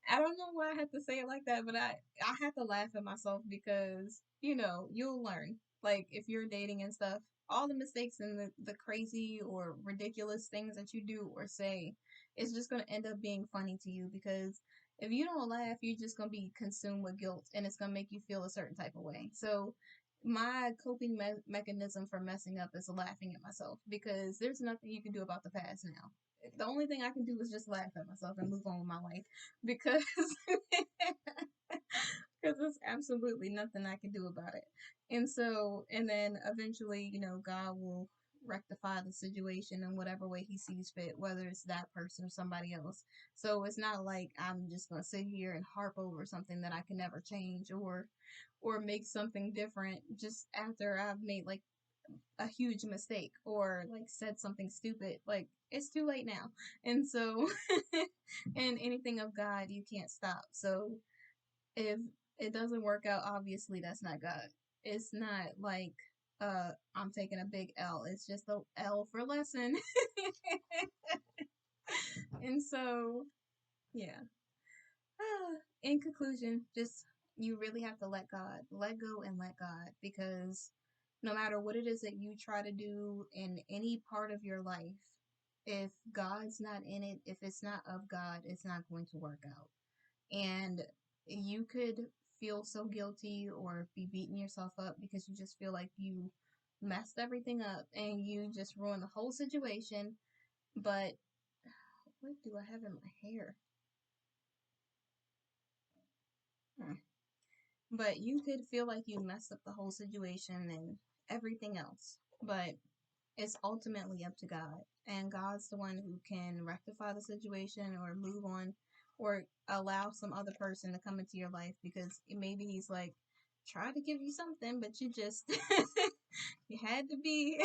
I don't know why I had to say it like that, but I had to laugh at myself because, you'll learn. Like if you're dating and stuff, all the mistakes and the crazy or ridiculous things that you do or say, it's just going to end up being funny to you, because if you don't laugh, you're just going to be consumed with guilt, and it's going to make you feel a certain type of way. So my coping mechanism for messing up is laughing at myself, because there's nothing you can do about the past now. The only thing I can do is just laugh at myself and move on with my life, because because there's absolutely nothing I can do about it. And so, and then eventually, God will rectify the situation in whatever way he sees fit, whether it's that person or somebody else. So it's not like I'm just going to sit here and harp over something that I can never change, or make something different just after I've made like a huge mistake or like said something stupid. Like it's too late now. And so and anything of God you can't stop. So if it doesn't work out, obviously that's not God. It's not like I'm taking a big L. It's just a L for lesson. And so yeah. In conclusion, just you really have to let God, let go and let God, because no matter what it is that you try to do in any part of your life, if God's not in it, if it's not of God, it's not going to work out. And you could feel so guilty or be beating yourself up because you just feel like you messed everything up and you just ruined the whole situation. But what do I have in my hair? Hmm. But you could feel like you messed up the whole situation and everything else. But it's ultimately up to God. And God's the one who can rectify the situation or move on or allow some other person to come into your life, because maybe he's like, try to give you something, but you just, you had to be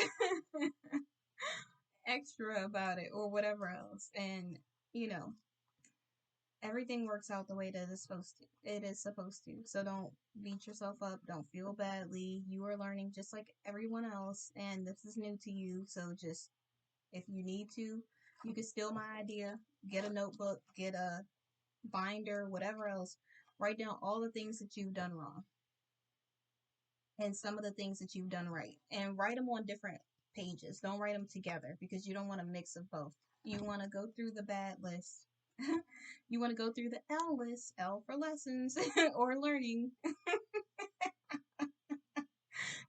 extra about it or whatever else. And, you know, everything works out the way that it's supposed to. It is supposed to. So don't beat yourself up. Don't feel badly. You are learning just like everyone else, and this is new to you. So just, if you need to, you can steal my idea. Get a notebook, get a binder, whatever else. Write down all the things that you've done wrong and some of the things that you've done right. And write them on different pages. Don't write them together, because you don't want a mix of both. You want to go through the bad list. You want to go through the L list, L for lessons or learning,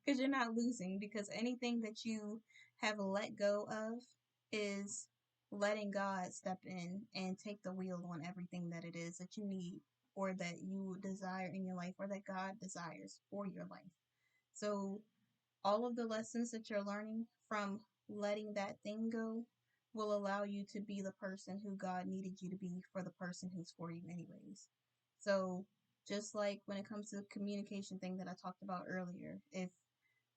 because you're not losing. Because anything that you have let go of is letting God step in and take the wheel on everything that it is that you need or that you desire in your life or that God desires for your life. So all of the lessons that you're learning from letting that thing go will allow you to be the person who God needed you to be for the person who's for you anyways. So just like when it comes to the communication thing that I talked about earlier, if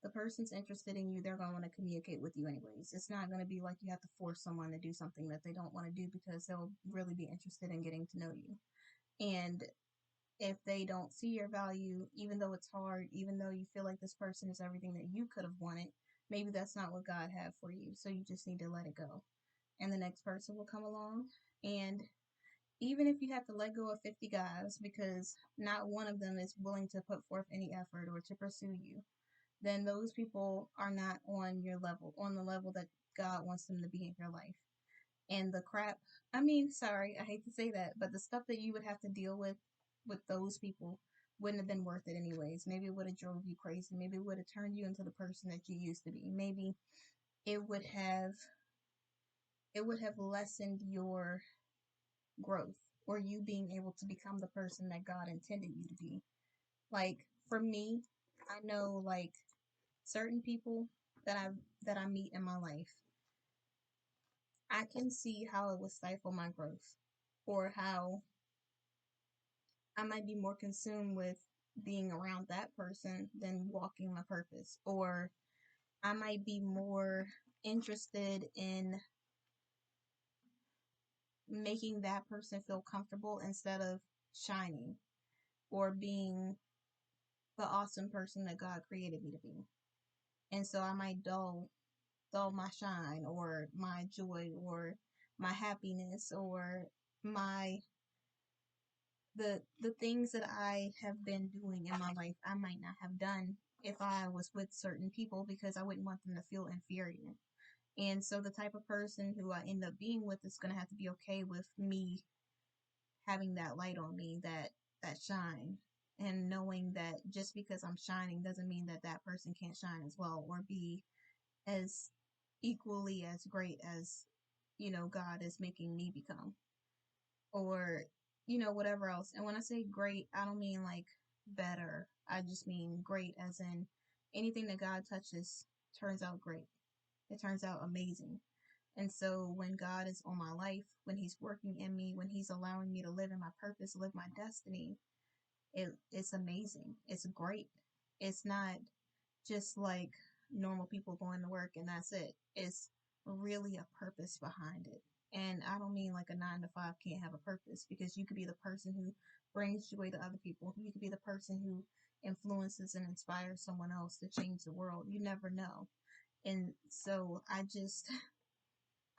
the person's interested in you, they're going to want to communicate with you anyways. It's not going to be like you have to force someone to do something that they don't want to do, because they'll really be interested in getting to know you. And if they don't see your value, even though it's hard, even though you feel like this person is everything that you could have wanted, maybe that's not what God had for you. So you just need to let it go. And the next person will come along. And even if you have to let go of 50 guys because not one of them is willing to put forth any effort or to pursue you, then those people are not on your level, on the level that God wants them to be in your life. And the crap, I mean, sorry, I hate to say that, but the stuff that you would have to deal with those people wouldn't have been worth it anyways. Maybe it would have drove you crazy. Maybe it would have turned you into the person that you used to be. Maybe it would have lessened your growth, or you being able to become the person that God intended you to be. Like for me, I know like certain people that I meet in my life, I can see how it would stifle my growth, or how I might be more consumed with being around that person than walking my purpose, or I might be more interested in making that person feel comfortable instead of shining or being the awesome person that God created me to be. And so I might dull my shine or my joy or my happiness or my the things that I have been doing in my life I might not have done if I was with certain people, because I wouldn't want them to feel inferior. And so the type of person who I end up being with is going to have to be okay with me having that light on me, that shine, and knowing that just because I'm shining doesn't mean that that person can't shine as well or be as equally as great as God is making me become, or whatever else. And when I say great, I don't mean like better. I just mean great as in anything that God touches turns out great. It turns out amazing. And so when God is on my life, when he's working in me, when he's allowing me to live in my purpose, live my destiny, it's amazing. It's great. It's not just like normal people going to work and that's it. It's really a purpose behind it. And I don't mean like a 9 to 5 can't have a purpose, because you could be the person who brings joy to other people. You could be the person who influences and inspires someone else to change the world. You never know. And so I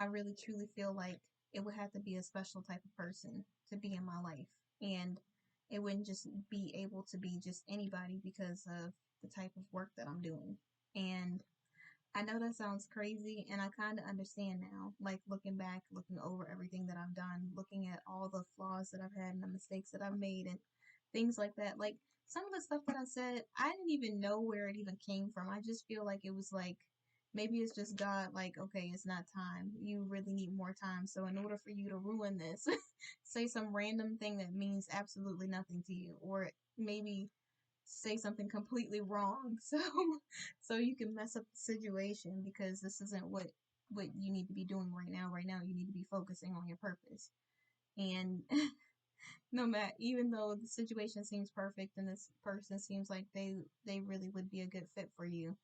really truly feel like it would have to be a special type of person to be in my life. And it wouldn't just be able to be just anybody because of the type of work that I'm doing. And I know that sounds crazy, and I kind of understand now. Like looking back, looking over everything that I've done, looking at all the flaws that I've had and the mistakes that I've made, and things like that. Like some of the stuff that I said, I didn't even know where it even came from. I just feel like it was like maybe it's just God, like, okay, it's not time. You really need more time. So, in order for you to ruin this, say some random thing that means absolutely nothing to you, or maybe say something completely wrong so you can mess up the situation, because this isn't what you need to be doing right now. Right now you need to be focusing on your purpose. And no matter, even though the situation seems perfect and this person seems like they really would be a good fit for you,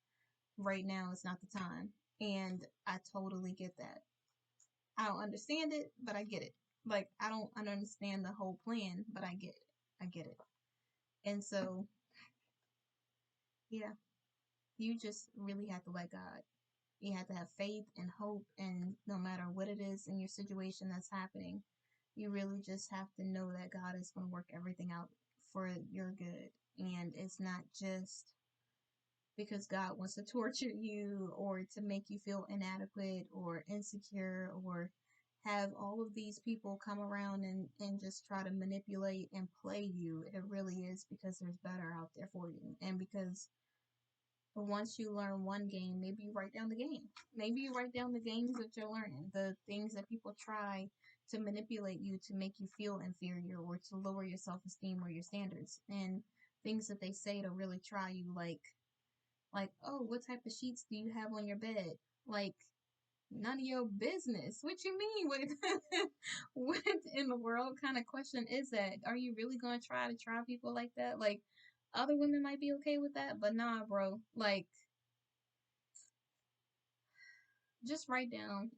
right now is not the time. And I totally get that. I don't understand it, but I get it. Like I don't understand the whole plan, but I get it. I get it. And so yeah, you just really have to let God. You have to have faith and hope, and no matter what it is in your situation that's happening, you really just have to know that God is going to work everything out for your good. And it's not just because God wants to torture you or to make you feel inadequate or insecure, or have all of these people come around and just try to manipulate and play you. It really is because there's better out there for you. And because once you learn one game, maybe you write down the game. Maybe you write down the games that you're learning, the things that people try to manipulate you to make you feel inferior or to lower your self esteem or your standards, and things that they say to really try you, like oh, what type of sheets do you have on your bed? Like none of your business. What you mean? What in the world kind of question is that? Are you really gonna try to try people like that? Like, other women might be okay with that, but nah, bro. Like, just write down,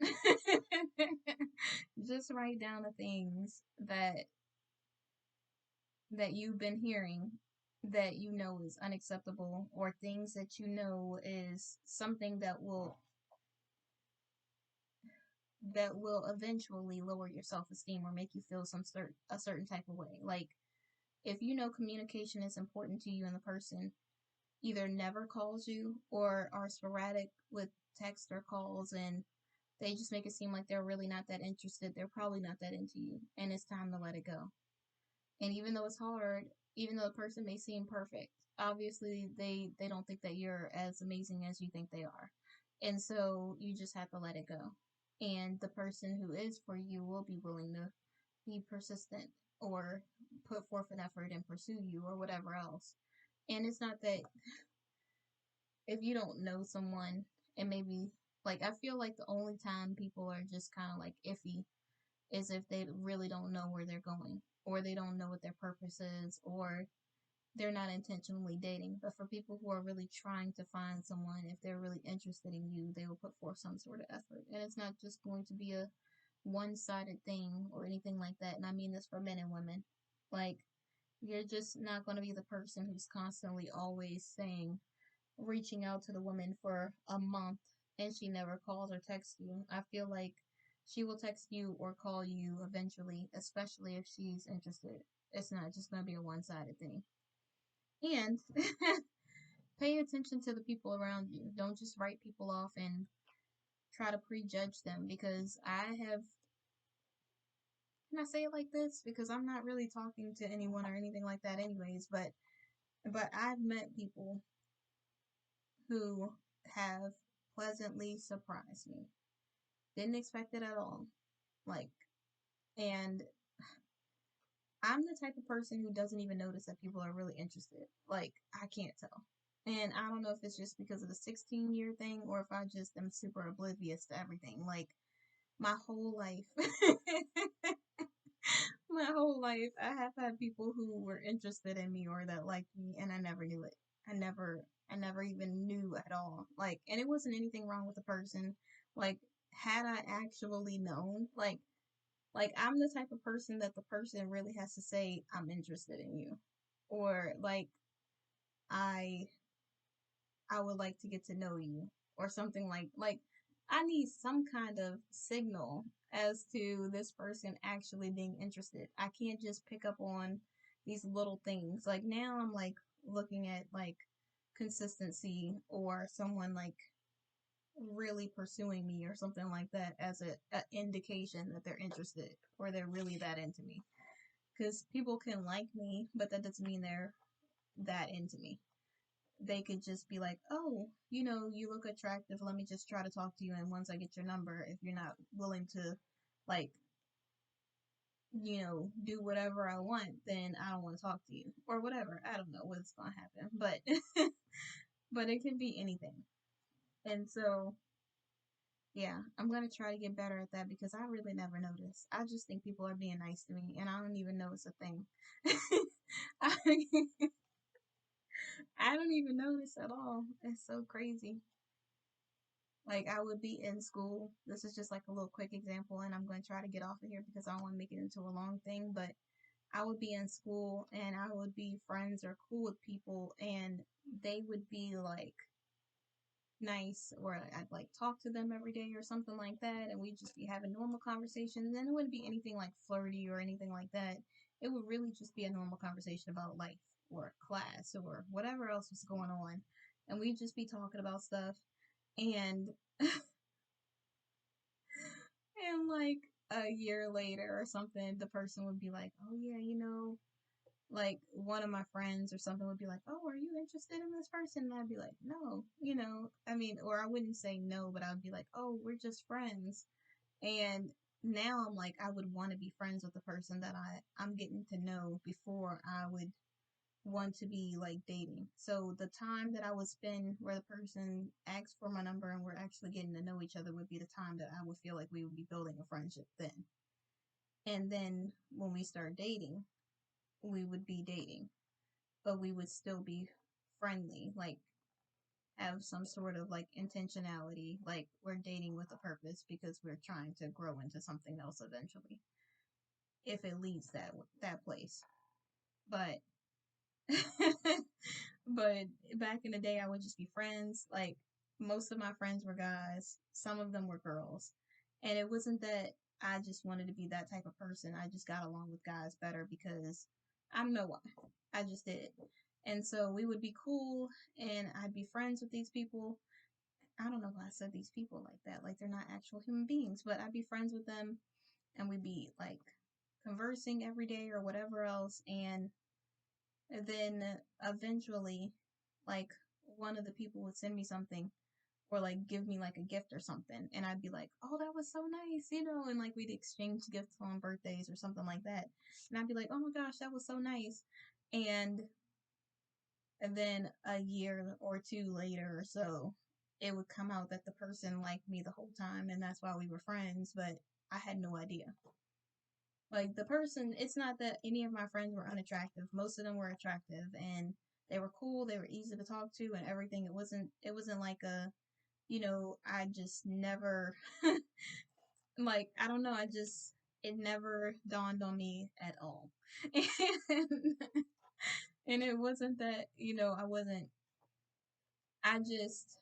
just write down the things that you've been hearing that you know is unacceptable, or things that you know is something that will eventually lower your self-esteem or make you feel a certain type of way. Like, if you know communication is important to you and the person either never calls you or are sporadic with text or calls, and they just make it seem like they're really not that interested, they're probably not that into you, and it's time to let it go. And even though it's hard, even though the person may seem perfect, obviously they don't think that you're as amazing as you think they are. And so you just have to let it go. And the person who is for you will be willing to be persistent or put forth an effort and pursue you or whatever else. And it's not that if you don't know someone, and maybe, like, I feel like the only time people are just kind of like iffy is if they really don't know where they're going, or they don't know what their purpose is, or they're not intentionally dating. But for people who are really trying to find someone, if they're really interested in you, they will put forth some sort of effort. And it's not just going to be a one sided thing or anything like that. And I mean this for men and women. Like, you're just not going to be the person who's constantly always saying, reaching out to the woman for a month and she never calls or texts you. I feel like she will text you or call you eventually, especially if she's interested. It's not just going to be a one sided thing. And pay attention to the people around you. Don't just write people off and try to prejudge them, because I have. Can I say it like this? Because I'm not really talking to anyone or anything like that, anyways. But I've met people who have pleasantly surprised me. Didn't expect it at all. Like, and I'm the type of person who doesn't even notice that people are really interested. Like, I can't tell. And I don't know if it's just because of the 16-year thing, or if I just am super oblivious to everything. Like, my whole life, my whole life, I have had people who were interested in me or that liked me, and I never knew it. I never even knew at all. Like, and it wasn't anything wrong with the person. Like, had I actually known, like, I'm the type of person that the person really has to say, I'm interested in you. Or, like, I I would like to get to know you. Or something like I need some kind of signal as to this person actually being interested. I can't just pick up on these little things. Like, now I'm like looking at like consistency, or someone like really pursuing me or something like that as a indication that they're interested or they're really that into me. Because people can like me, but that doesn't mean they're that into me. They could just be like, oh, you look attractive. Let me just try to talk to you. And once I get your number, if you're not willing to, like, do whatever I want, then I don't want to talk to you or whatever. I don't know what's going to happen, but, but it can be anything. And so, yeah, I'm going to try to get better at that, because I really never notice. I just think people are being nice to me and I don't even know it's a thing. I, I don't even notice at all. It's so crazy. Like, I would be in school. This is just like a little quick example, and I'm going to try to get off of here because I don't want to make it into a long thing. But I would be in school and I would be friends or cool with people, and they would be like nice, or I'd like talk to them every day or something like that, and we'd just be having normal conversations. And it wouldn't be anything like flirty or anything like that. It would really just be a normal conversation about life or class or whatever else was going on. And we'd just be talking about stuff. And And like a year later or something, the person would be like, oh yeah, like one of my friends or something would be like, oh, are you interested in this person? And I'd be like, no, I mean, or I wouldn't say no, but I would be like, oh, we're just friends. And now I'm like, I would want to be friends with the person that I'm getting to know before I would want to be like dating. So the time that I would spend where the person asks for my number and we're actually getting to know each other would be the time that I would feel like we would be building a friendship then. And then when we start dating, we would be dating, but we would still be friendly, like have some sort of like intentionality, like we're dating with a purpose because we're trying to grow into something else eventually, if it leads that place. But but back in the day, I would just be friends. Like most of my friends were guys, some of them were girls, and it wasn't that I just wanted to be that type of person. I just got along with guys better because I don't know why. I just did. And so we would be cool, and I'd be friends with these people. I don't know why I said these people like that. Like they're not actual human beings, but I'd be friends with them, and we'd be like conversing every day or whatever else. And then eventually, like one of the people would send me something or like give me like a gift or something, and I'd be like, "Oh, that was so nice," and like we'd exchange gifts on birthdays or something like that, and I'd be like, "Oh my gosh, that was so nice," and then a year or two later or so, it would come out that the person liked me the whole time, and that's why we were friends, but I had no idea. Like the person, it's not that any of my friends were unattractive. Most of them were attractive and they were cool, they were easy to talk to and everything. It wasn't like I just never like I don't know, it never dawned on me at all. And, and it wasn't that, I wasn't I just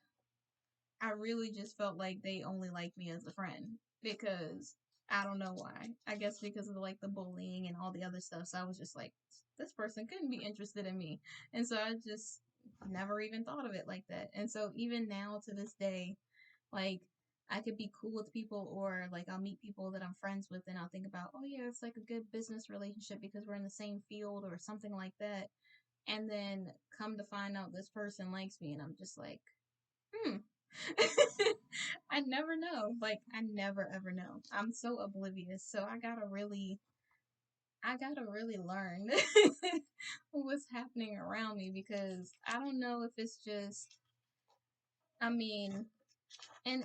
I really just felt like they only liked me as a friend because I don't know why. I guess because of like the bullying and all the other stuff. So I was just like, this person couldn't be interested in me. And so I just never even thought of it like that. And so even now to this day, like I could be cool with people or like I'll meet people that I'm friends with and I'll think about, oh yeah, it's like a good business relationship because we're in the same field or something like that. And then come to find out this person likes me and I'm just like, hmm. I never know. Like I never ever know. I'm so oblivious. So I gotta really learn what's happening around me because I don't know if it's just I mean and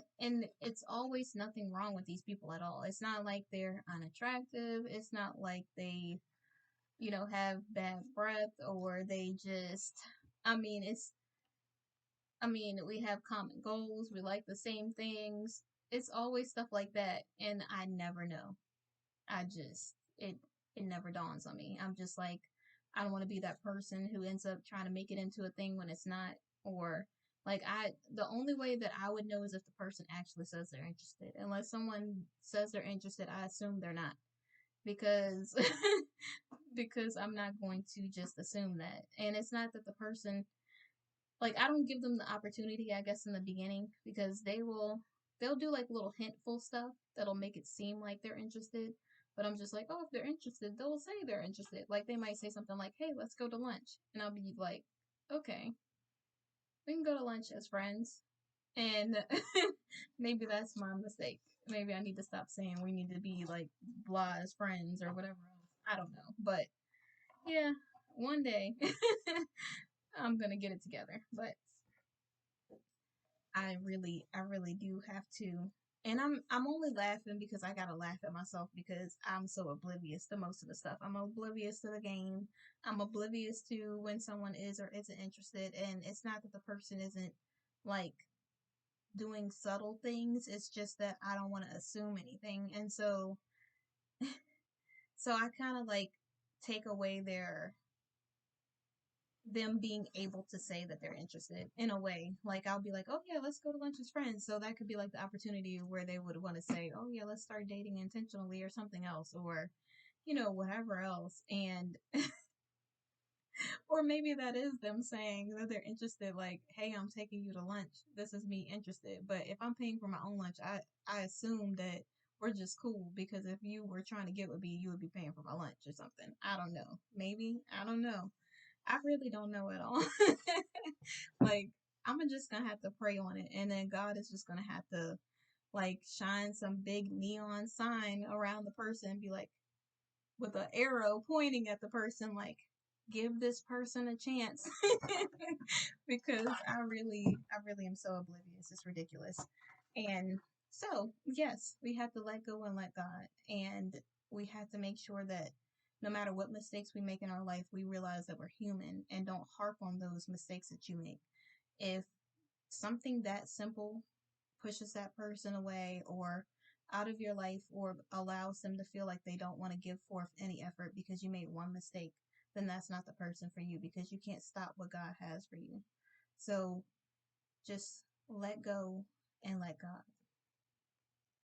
it's always nothing wrong with these people at all. It's not like they're unattractive. It's not like they, have bad breath or they just I mean, we have common goals. We like the same things. It's always stuff like that, and I never know. I just it never dawns on me. I'm just like I don't want to be that person who ends up trying to make it into a thing when it's not, or like the only way that I would know is if the person actually says they're interested. Unless someone says they're interested, I assume they're not because because I'm not going to just assume that. And it's not that the person like I don't give them the opportunity, I guess, in the beginning because they'll do like little hintful stuff that'll make it seem like they're interested. But I'm just like, oh, if they're interested, they'll say they're interested. Like they might say something like, hey, let's go to lunch. And I'll be like, okay, we can go to lunch as friends. And maybe that's my mistake. Maybe I need to stop saying we need to be like blah as friends or whatever else. I don't know. But yeah, one day I'm gonna get it together. But I really do have to. And I'm only laughing because I gotta laugh at myself because I'm so oblivious to most of the stuff. I'm oblivious to the game. I'm oblivious to when someone is or isn't interested. And it's not that the person isn't like doing subtle things. It's just that I don't want to assume anything. And so I kind of like take away them being able to say that they're interested in a way. Like I'll be like, oh yeah, let's go to lunch as friends. So that could be like the opportunity where they would want to say, oh yeah, let's start dating intentionally or something else or whatever else. And or maybe that is them saying that they're interested like, hey, I'm taking you to lunch. This is me interested. But if I'm paying for my own lunch, I assume that we're just cool because if you were trying to get with me, you would be paying for my lunch or something. I don't know. Maybe. I don't know. I really don't know at all. Like, I'm just gonna have to pray on it, and then God is just gonna have to like shine some big neon sign around the person and be like, with an arrow pointing at the person, like, give this person a chance because I really am so oblivious. It's ridiculous. And so, yes, we have to let go and let God. And we have to make sure that no matter what mistakes we make in our life, we realize that we're human and don't harp on those mistakes that you make. If something that simple pushes that person away or out of your life or allows them to feel like they don't want to give forth any effort because you made one mistake, then that's not the person for you because you can't stop what God has for you. So just let go and let God.